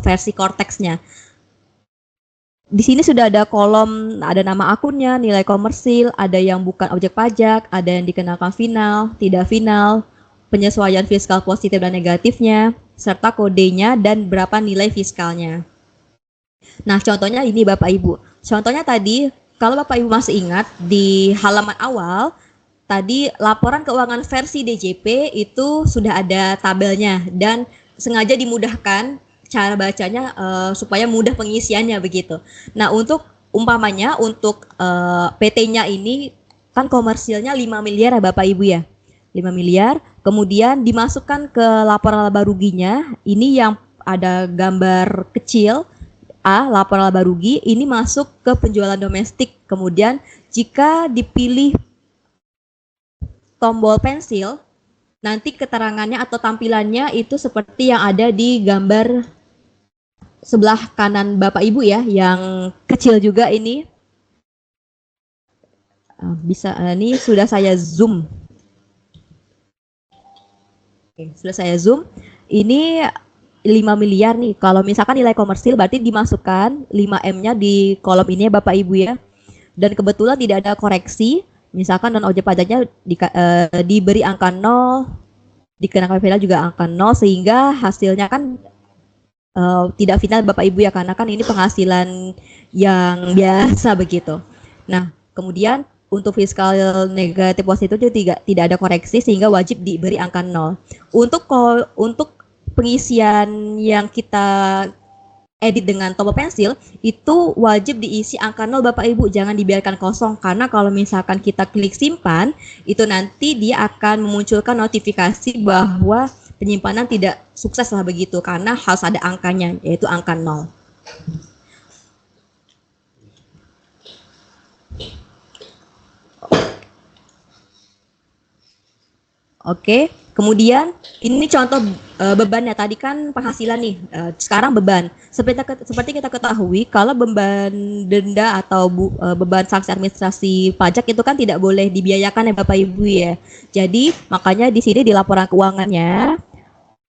versi Cortex-nya. Di sini sudah ada kolom, ada nama akunnya, nilai komersil, ada yang bukan objek pajak, ada yang dikenakan final, tidak final, penyesuaian fiskal positif dan negatifnya, serta kodenya dan berapa nilai fiskalnya. Nah, contohnya ini Bapak Ibu. Contohnya tadi, kalau Bapak Ibu masih ingat di halaman awal, tadi laporan keuangan versi DJP itu sudah ada tabelnya dan sengaja dimudahkan cara bacanya supaya mudah pengisiannya begitu. Nah, untuk umpamanya untuk PT-nya ini kan komersilnya 5 miliar ya Bapak Ibu ya. 5 miliar, kemudian dimasukkan ke laporan laba ruginya, ini yang ada gambar kecil A, laporan laba rugi, ini masuk ke penjualan domestik. Kemudian jika dipilih tombol pensil, nanti keterangannya atau tampilannya itu seperti yang ada di gambar sebelah kanan Bapak Ibu ya, yang kecil juga ini. Bisa, ini sudah saya zoom. Oke, sudah saya zoom. Ini 5 miliar nih. Kalau misalkan nilai komersil berarti dimasukkan 5M-nya di kolom ini ya Bapak Ibu ya. Dan kebetulan tidak ada koreksi. Misalkan non objek pajaknya diberi angka 0, dikenakan final juga angka 0, sehingga hasilnya kan tidak final Bapak Ibu ya, karena kan ini penghasilan yang biasa begitu. Nah, kemudian untuk fiskal negatif positif itu tidak ada koreksi sehingga wajib diberi angka 0. Untuk pengisian yang kita edit dengan tombol pensil itu wajib diisi angka 0 Bapak Ibu, jangan dibiarkan kosong, karena kalau misalkan kita klik simpan itu nanti dia akan memunculkan notifikasi bahwa penyimpanan tidak sukses lah begitu, karena harus ada angkanya yaitu angka 0. Oke, kemudian ini contoh bebannya. Tadi kan penghasilan nih, sekarang beban. Seperti kita ketahui, kalau beban denda atau beban sanksi administrasi pajak itu kan tidak boleh dibiayakan ya Bapak Ibu ya. Jadi makanya di sini di laporan keuangannya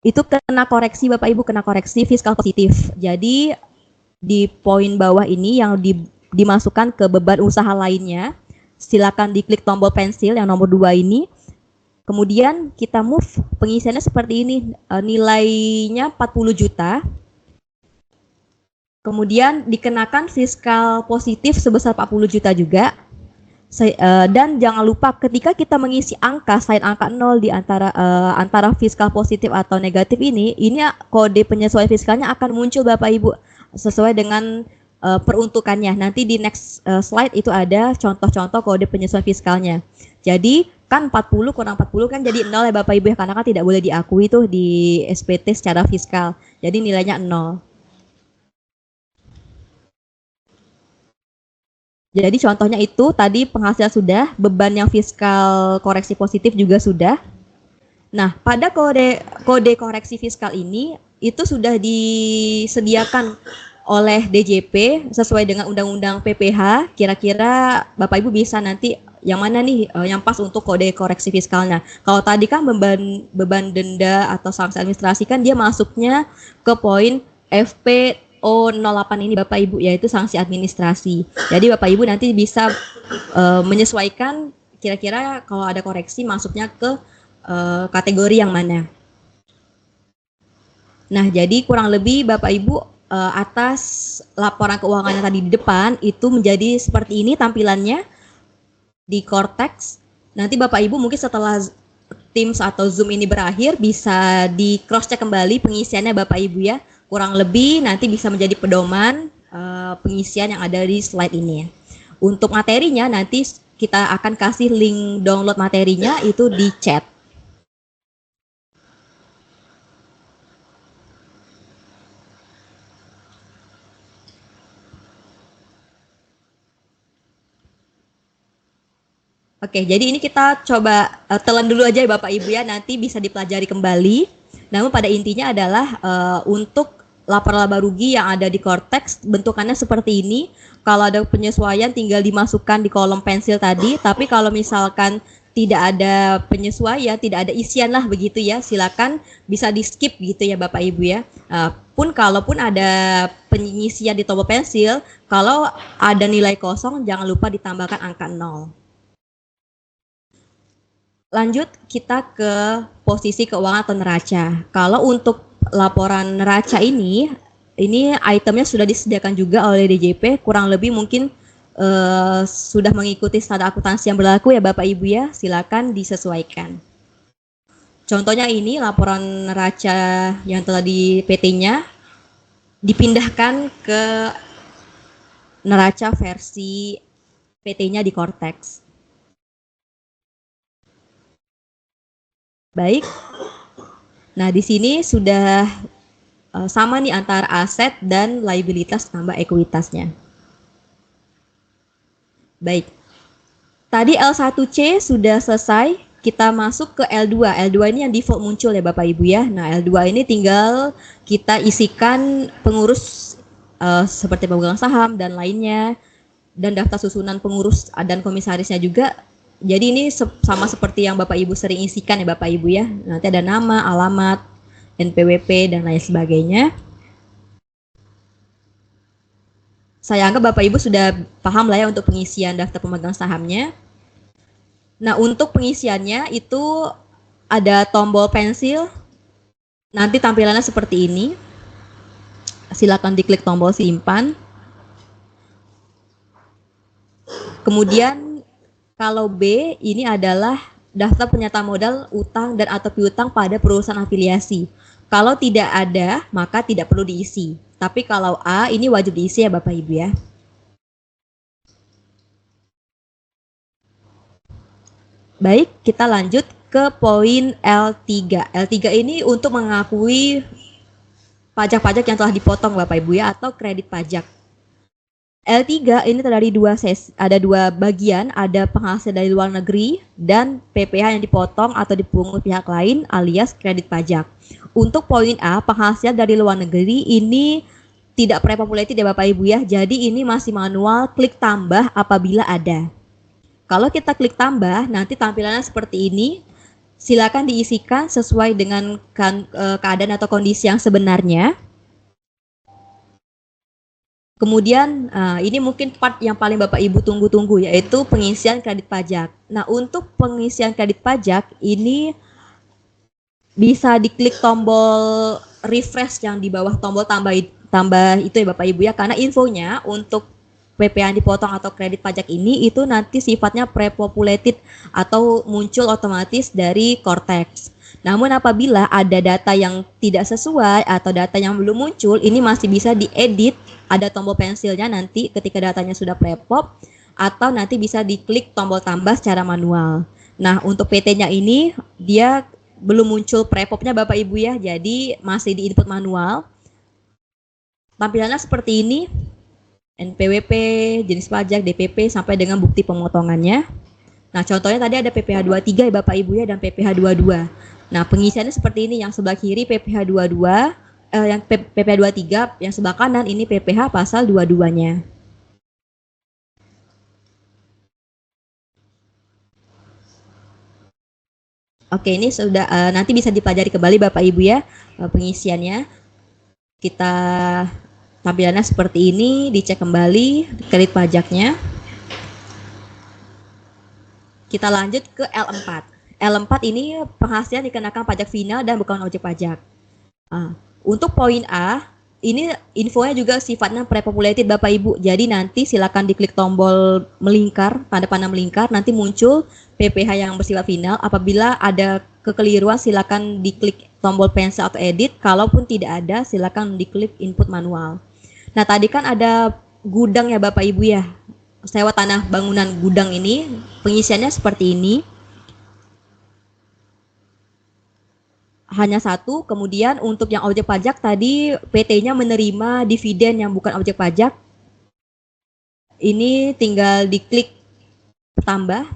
itu kena koreksi Bapak Ibu, kena koreksi fiskal positif. Jadi di poin bawah ini yang dimasukkan ke beban usaha lainnya, silakan diklik tombol pensil yang nomor 2 ini. Kemudian kita move pengisiannya seperti ini, nilainya 40 juta. Kemudian dikenakan fiskal positif sebesar 40 juta juga. Dan jangan lupa ketika kita mengisi angka selain angka 0 di antara fiskal positif atau negatif ini kode penyesuaian fiskalnya akan muncul Bapak Ibu sesuai dengan peruntukannya. Nanti di next slide itu ada contoh-contoh kode penyesuaian fiskalnya. Jadi kan 40 kurang 40 kan jadi 0 ya Bapak Ibu ya, karena kan tidak boleh diakui tuh di SPT secara fiskal. Jadi nilainya 0. Jadi contohnya itu tadi penghasilan sudah, beban yang fiskal koreksi positif juga sudah. Nah, pada kode koreksi fiskal ini itu sudah disediakan oleh DJP sesuai dengan Undang-Undang PPH. Kira-kira Bapak Ibu bisa nanti yang mana nih yang pas untuk kode koreksi fiskalnya. Kalau tadi kan beban denda atau sanksi administrasi kan dia masuknya ke poin FPO 08 ini Bapak Ibu, yaitu sanksi administrasi. Jadi Bapak Ibu nanti bisa menyesuaikan kira-kira kalau ada koreksi masuknya ke kategori yang mana. Nah, jadi kurang lebih Bapak Ibu atas laporan keuangan yang tadi di depan itu menjadi seperti ini tampilannya di Cortex. Nanti Bapak Ibu mungkin setelah Teams atau Zoom ini berakhir bisa di cross check kembali pengisiannya Bapak Ibu ya. Kurang lebih nanti bisa menjadi pedoman pengisian yang ada di slide ini ya. Untuk materinya nanti kita akan kasih link download materinya itu di chat. Oke, jadi ini kita coba telan dulu aja ya Bapak Ibu ya, nanti bisa dipelajari kembali. Namun pada intinya adalah untuk laporan laba rugi yang ada di Cortex bentukannya seperti ini. Kalau ada penyesuaian tinggal dimasukkan di kolom pensil tadi, tapi kalau misalkan tidak ada penyesuaian, tidak ada isian lah begitu ya, silakan bisa di skip gitu ya Bapak Ibu ya. Kalaupun ada pengisian di tombol pensil, kalau ada nilai kosong jangan lupa ditambahkan angka 0. Lanjut kita ke posisi keuangan atau neraca. Kalau untuk laporan neraca ini itemnya sudah disediakan juga oleh DJP, kurang lebih mungkin sudah mengikuti standar akuntansi yang berlaku ya Bapak Ibu ya, silakan disesuaikan. Contohnya ini laporan neraca yang telah di PT-nya dipindahkan ke neraca versi PT-nya di Cortex. Baik. Nah, di sini sudah sama nih antara aset dan liabilitas tambah ekuitasnya. Baik. Tadi L1C sudah selesai, kita masuk ke L2. L2 ini yang default muncul ya Bapak Ibu ya. Nah, L2 ini tinggal kita isikan pengurus seperti pemegang saham dan lainnya, dan daftar susunan pengurus dan komisarisnya juga. Jadi ini sama seperti yang Bapak Ibu sering isikan ya Bapak Ibu ya. Nanti ada nama, alamat, NPWP, dan lain sebagainya. Saya anggap Bapak Ibu sudah paham lah ya untuk pengisian daftar pemegang sahamnya. Nah, untuk pengisiannya itu ada tombol pensil. Nanti tampilannya seperti ini. Silakan diklik tombol simpan. Kemudian kalau B ini adalah daftar penyertaan modal, utang dan atau piutang pada perusahaan afiliasi. Kalau tidak ada, maka tidak perlu diisi. Tapi kalau A ini wajib diisi ya Bapak Ibu ya. Baik, kita lanjut ke poin L3. L3 ini untuk mengakui pajak-pajak yang telah dipotong Bapak Ibu ya, atau kredit pajak. L3 ini terdiri ada dua bagian, ada penghasil dari luar negeri dan PPh yang dipotong atau dipungut pihak lain alias kredit pajak. Untuk poin A, penghasil dari luar negeri ini tidak pre-populated ya Bapak Ibu ya, jadi ini masih manual, klik tambah apabila ada. Kalau kita klik tambah, nanti tampilannya seperti ini. Silakan diisikan sesuai dengan keadaan atau kondisi yang sebenarnya. Kemudian ini mungkin part yang paling Bapak Ibu tunggu-tunggu, yaitu pengisian kredit pajak. Nah, untuk pengisian kredit pajak ini bisa diklik tombol refresh yang di bawah tombol tambah itu ya Bapak Ibu ya, karena infonya untuk PP yang dipotong atau kredit pajak ini itu nanti sifatnya pre-populated atau muncul otomatis dari Cortex. Namun apabila ada data yang tidak sesuai atau data yang belum muncul, ini masih bisa diedit, ada tombol pensilnya nanti ketika datanya sudah pre-pop, atau nanti bisa diklik tombol tambah secara manual. Nah, untuk PT-nya ini dia belum muncul pre-popnya Bapak Ibu ya, jadi masih di input manual. Tampilannya seperti ini, NPWP, jenis pajak, DPP, sampai dengan bukti pemotongannya. Nah, contohnya tadi ada PPh 23 ya Bapak Ibu ya, dan PPh 22. Nah, pengisiannya seperti ini, yang sebelah kiri PPh 22, yang PPh 23, yang sebelah kanan ini PPh pasal 22-nya. Oke, ini sudah nanti bisa dipelajari kembali Bapak Ibu ya pengisiannya. Kita tampilannya seperti ini, dicek kembali kredit pajaknya. Kita lanjut ke L4. L4 ini penghasilan dikenakan pajak final dan bukan objek pajak. Untuk poin A, ini infonya juga sifatnya pre-populated Bapak Ibu. Jadi nanti silakan diklik tombol melingkar, tanda panah melingkar, nanti muncul PPh yang bersifat final. Apabila ada kekeliruan silakan diklik tombol pensil atau edit. Kalaupun tidak ada silakan diklik input manual. Nah tadi kan ada gudang ya Bapak Ibu ya. Sewa tanah bangunan gudang ini pengisiannya seperti ini. Hanya satu, kemudian untuk yang objek pajak tadi PT-nya menerima dividen yang bukan objek pajak. Ini tinggal diklik tambah.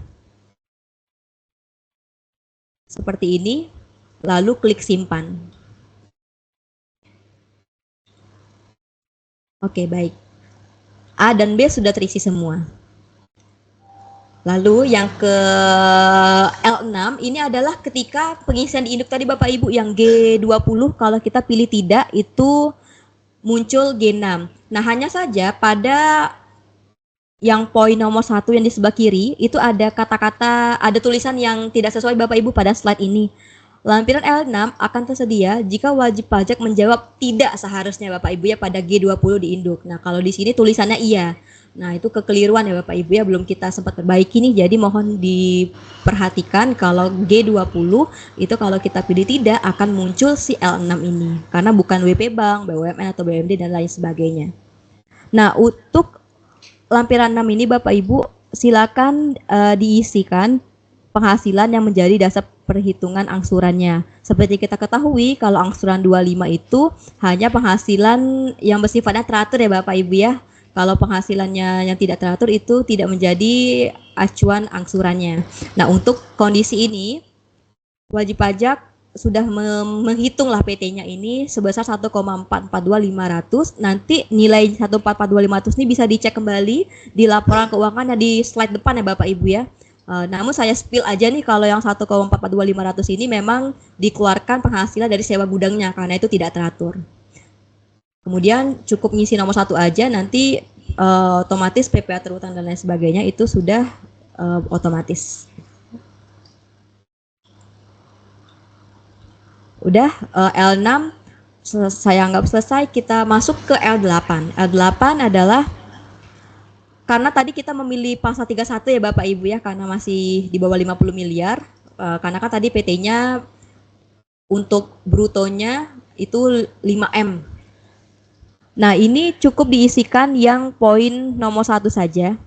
Seperti ini, lalu klik simpan. Oke, baik. A dan B sudah terisi semua. Lalu yang ke L6 ini adalah ketika pengisian di induk tadi Bapak Ibu yang G20 kalau kita pilih tidak itu muncul G6. Nah hanya saja pada yang poin nomor 1 yang di sebelah kiri itu ada kata-kata, ada tulisan yang tidak sesuai Bapak Ibu pada slide ini. Lampiran L6 akan tersedia jika wajib pajak menjawab tidak seharusnya Bapak Ibu ya pada G20 di induk. Nah kalau di sini tulisannya iya. Nah itu kekeliruan ya Bapak Ibu ya, belum kita sempat perbaiki nih, jadi mohon diperhatikan kalau G20 itu kalau kita pilih tidak akan muncul si L6 ini karena bukan WP Bank, BUMN atau BUMD dan lain sebagainya. Nah untuk lampiran 6 ini Bapak Ibu silakan diisikan penghasilan yang menjadi dasar perhitungan angsurannya. Seperti kita ketahui kalau angsuran 25 itu hanya penghasilan yang bersifatnya teratur ya Bapak Ibu ya. Kalau penghasilannya yang tidak teratur itu tidak menjadi acuan angsurannya. Nah untuk kondisi ini wajib pajak sudah menghitunglah PT-nya ini sebesar 1,442500. Nanti nilai 1,442500 ini bisa dicek kembali di laporan keuangan di slide depan ya Bapak Ibu ya. Namun saya spill aja nih kalau yang 1,442500 ini memang dikeluarkan penghasilan dari sewa gudangnya karena itu tidak teratur. Kemudian cukup ngisi nomor 1 aja, nanti otomatis PPh terutang dan lain sebagainya itu sudah otomatis. Udah L6 saya anggap selesai, kita masuk ke L8. L8 adalah karena tadi kita memilih pasal 31 ya Bapak Ibu ya, karena masih di bawah 50 miliar. Karena kan tadi PT-nya untuk brutonya itu 5M. Nah ini cukup diisikan yang poin nomor 1 saja.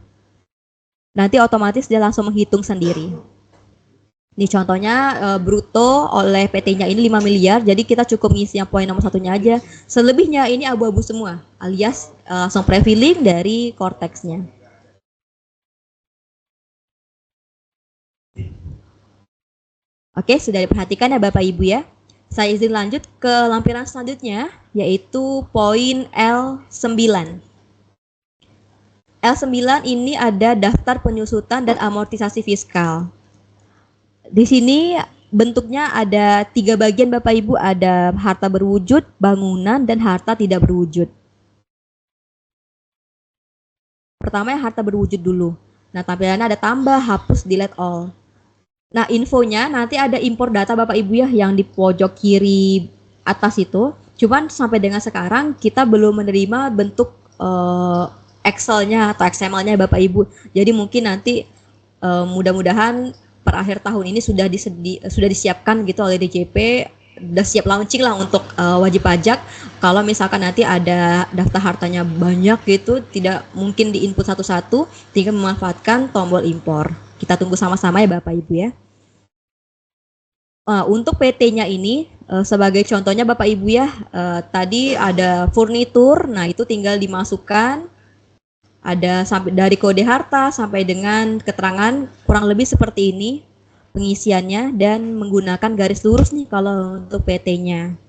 Nanti otomatis dia langsung menghitung sendiri. Ini contohnya bruto oleh PT-nya ini 5 miliar, jadi kita cukup ngisi yang poin nomor 1-nya aja. Selebihnya ini abu-abu semua, alias langsung pre-filling dari Cortex-nya. Oke, sudah diperhatikan ya Bapak Ibu ya. Saya izin lanjut ke lampiran selanjutnya, yaitu poin L9. L9 ini ada daftar penyusutan dan amortisasi fiskal. Di sini bentuknya ada 3 bagian Bapak Ibu, ada harta berwujud, bangunan, dan harta tidak berwujud. Pertama yang harta berwujud dulu. Nah tampilannya ada tambah, hapus, delete all. Nah infonya nanti ada impor data Bapak Ibu ya yang di pojok kiri atas itu. Cuman sampai dengan sekarang kita belum menerima bentuk Excel-nya atau XML-nya Bapak Ibu. Jadi mungkin nanti mudah-mudahan per akhir tahun ini sudah disiapkan gitu oleh DJP, sudah siap launching lah untuk wajib pajak. Kalau misalkan nanti ada daftar hartanya banyak gitu, tidak mungkin di input satu-satu, tinggal memanfaatkan tombol impor. Kita tunggu sama-sama ya Bapak Ibu ya. Untuk PT-nya ini sebagai contohnya Bapak Ibu ya, tadi ada furnitur, nah itu tinggal dimasukkan, ada sampai dari kode harta sampai dengan keterangan kurang lebih seperti ini pengisiannya dan menggunakan garis lurus nih kalau untuk PT-nya.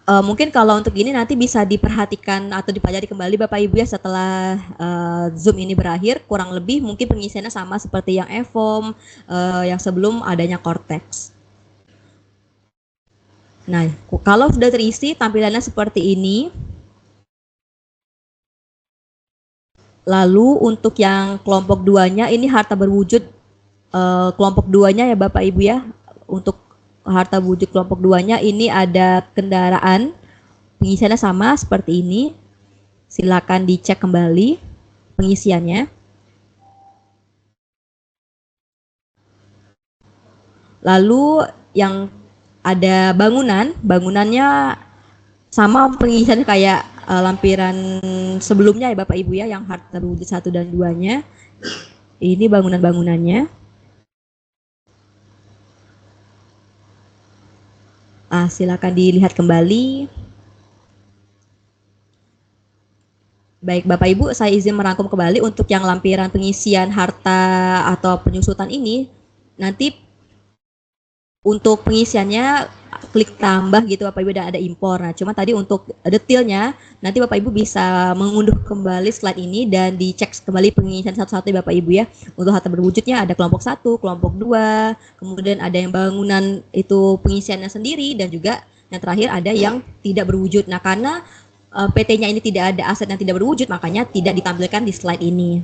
Mungkin kalau untuk ini nanti bisa diperhatikan atau dipelajari kembali Bapak Ibu ya setelah Zoom ini berakhir, kurang lebih mungkin pengisiannya sama seperti yang EFOM, yang sebelum adanya Cortex. Nah, kalau sudah terisi tampilannya seperti ini. Lalu untuk yang kelompok 2-nya ini harta berwujud kelompok 2-nya ya Bapak Ibu ya. Untuk harta wujud kelompok 2-nya ini ada kendaraan, pengisiannya sama seperti ini. Silakan dicek kembali pengisiannya. Lalu yang ada bangunannya sama pengisiannya kayak lampiran sebelumnya ya Bapak Ibu ya, yang harta wujud 1 dan 2-nya. Ini bangunannya. Silakan dilihat kembali. Baik Bapak Ibu, saya izin merangkum kembali untuk yang lampiran pengisian harta atau penyusutan ini. Nanti untuk pengisiannya klik tambah gitu Bapak Ibu, dan ada impor. Nah, cuma tadi untuk detailnya nanti Bapak Ibu bisa mengunduh kembali slide ini dan dicek kembali pengisian satu-satu ya Bapak Ibu ya. Untuk harta berwujudnya ada kelompok 1, kelompok 2, kemudian ada yang bangunan itu pengisiannya sendiri, dan juga yang terakhir ada yang tidak berwujud. Nah, karena PT-nya ini tidak ada aset yang tidak berwujud, makanya tidak ditampilkan di slide ini.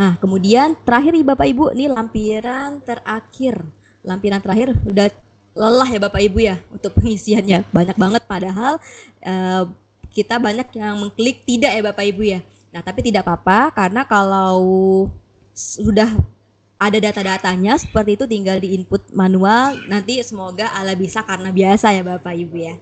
Nah, kemudian terakhir nih Bapak Ibu, ini lampiran terakhir. Lampiran terakhir udah lelah ya Bapak Ibu ya untuk pengisiannya. Banyak banget padahal kita banyak yang mengklik tidak ya Bapak Ibu ya. Nah, tapi tidak apa-apa karena kalau sudah ada data-datanya seperti itu tinggal di input manual, nanti semoga ala bisa karena biasa ya Bapak Ibu ya.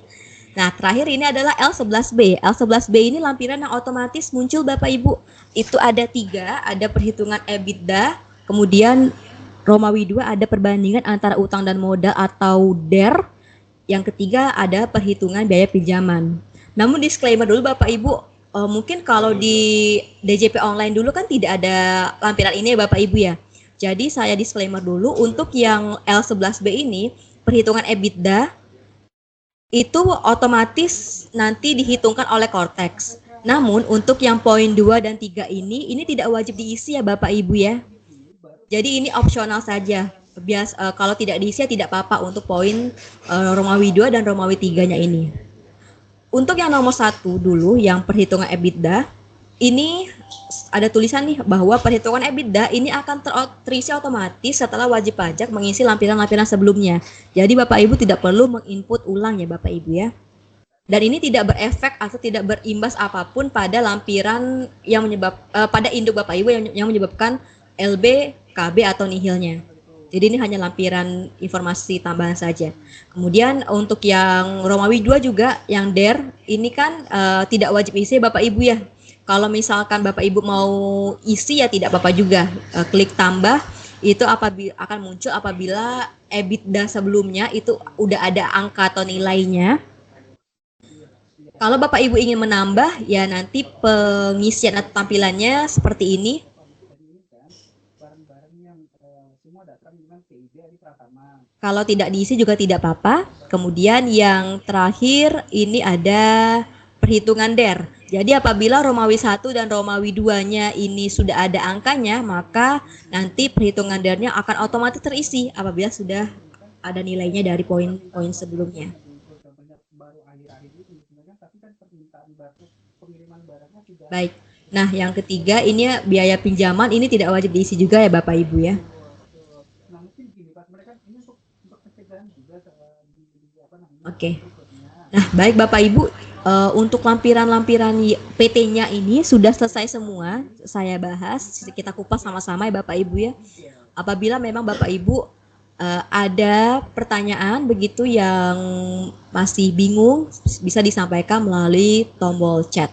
Nah, terakhir ini adalah L11B. L11B ini lampiran yang otomatis muncul Bapak Ibu. Itu ada 3, ada perhitungan EBITDA, kemudian Romawi 2 ada perbandingan antara utang dan modal atau DER. Yang ketiga ada perhitungan biaya pinjaman. Namun disclaimer dulu Bapak Ibu, mungkin kalau di DJP online dulu kan tidak ada lampiran ini ya Bapak Ibu ya. Jadi saya disclaimer dulu untuk yang L11B ini, perhitungan EBITDA itu otomatis nanti dihitungkan oleh Cortex. Namun untuk yang poin 2 dan 3 ini tidak wajib diisi ya Bapak Ibu ya. Jadi ini opsional saja. Kalau tidak diisi ya tidak apa-apa untuk poin Romawi 2 dan Romawi 3-nya ini. Untuk yang nomor 1 dulu, yang perhitungan EBITDA, ini ada tulisan nih bahwa perhitungan EBITDA ini akan terisi otomatis setelah wajib pajak mengisi lampiran-lampiran sebelumnya. Jadi Bapak Ibu tidak perlu menginput ulang ya Bapak Ibu ya. Dan ini tidak berefek atau tidak berimbas apapun pada lampiran yang pada induk Bapak Ibu yang menyebabkan LB, KB atau nihilnya. Jadi ini hanya lampiran informasi tambahan saja. Kemudian untuk yang Romawi 2 juga, yang DER, ini kan tidak wajib isi Bapak Ibu ya. Kalau misalkan Bapak Ibu mau isi ya tidak apa-apa juga. Klik tambah, itu akan muncul apabila EBITDA sebelumnya itu udah ada angka atau nilainya. Kalau Bapak Ibu ingin menambah, ya nanti pengisian atau tampilannya seperti ini. Kalau tidak diisi juga tidak apa-apa. Kemudian yang terakhir ini ada perhitungan DER. Jadi apabila Romawi 1 dan Romawi 2-nya ini sudah ada angkanya, maka nanti perhitungan DER-nya akan otomatis terisi apabila sudah ada nilainya dari poin-poin sebelumnya. Baik. Nah, yang ketiga ini biaya pinjaman ini tidak wajib diisi juga ya Bapak Ibu ya. Oke. Nah, baik Bapak Ibu, untuk lampiran-lampiran PT-nya ini sudah selesai semua. Saya bahas, kita kupas sama-sama ya Bapak Ibu ya. Apabila memang Bapak Ibu ada pertanyaan begitu yang masih bingung, bisa disampaikan melalui tombol chat.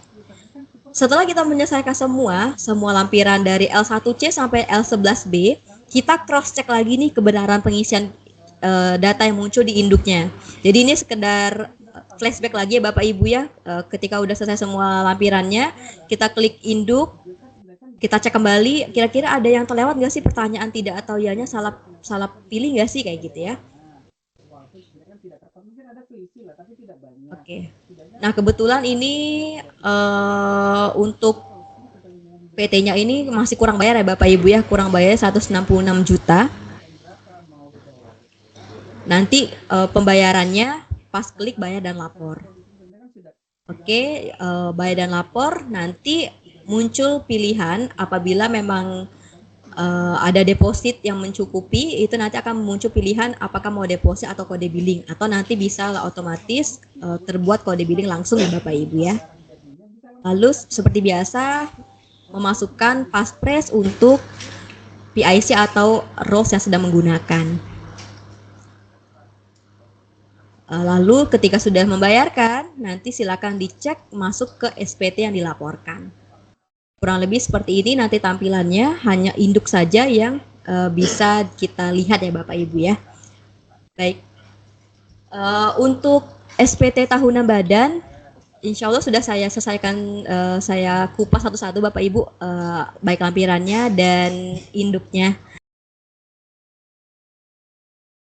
Setelah kita menyelesaikan semua lampiran dari L1C sampai L11B, kita cross check lagi nih kebenaran pengisian data yang muncul di induknya. Jadi ini sekedar flashback lagi ya Bapak Ibu ya. Ketika udah selesai semua lampirannya, kita klik induk. Kita cek kembali, kira-kira ada yang terlewat nggak sih pertanyaan tidak atau ianya salah salah pilih nggak sih kayak gitu ya? Oke. Nah kebetulan ini untuk PT-nya ini masih kurang bayar ya Bapak Ibu ya, kurang bayar 166 juta. Nanti pembayarannya pas klik bayar dan lapor. Oke, bayar dan lapor nanti muncul pilihan apabila memang ada deposit yang mencukupi, itu nanti akan muncul pilihan apakah mau deposit atau kode billing, atau nanti bisa otomatis terbuat kode billing langsung ya Bapak Ibu ya. Lalu seperti biasa memasukkan passphrase untuk PIC atau roles yang sedang menggunakan. Lalu ketika sudah membayarkan, nanti silakan dicek masuk ke SPT yang dilaporkan. Kurang lebih seperti ini nanti tampilannya, hanya induk saja yang bisa kita lihat ya Bapak Ibu ya. Baik, untuk SPT tahunan badan, insya Allah sudah saya selesaikan, saya kupas satu-satu Bapak Ibu, baik lampirannya dan induknya.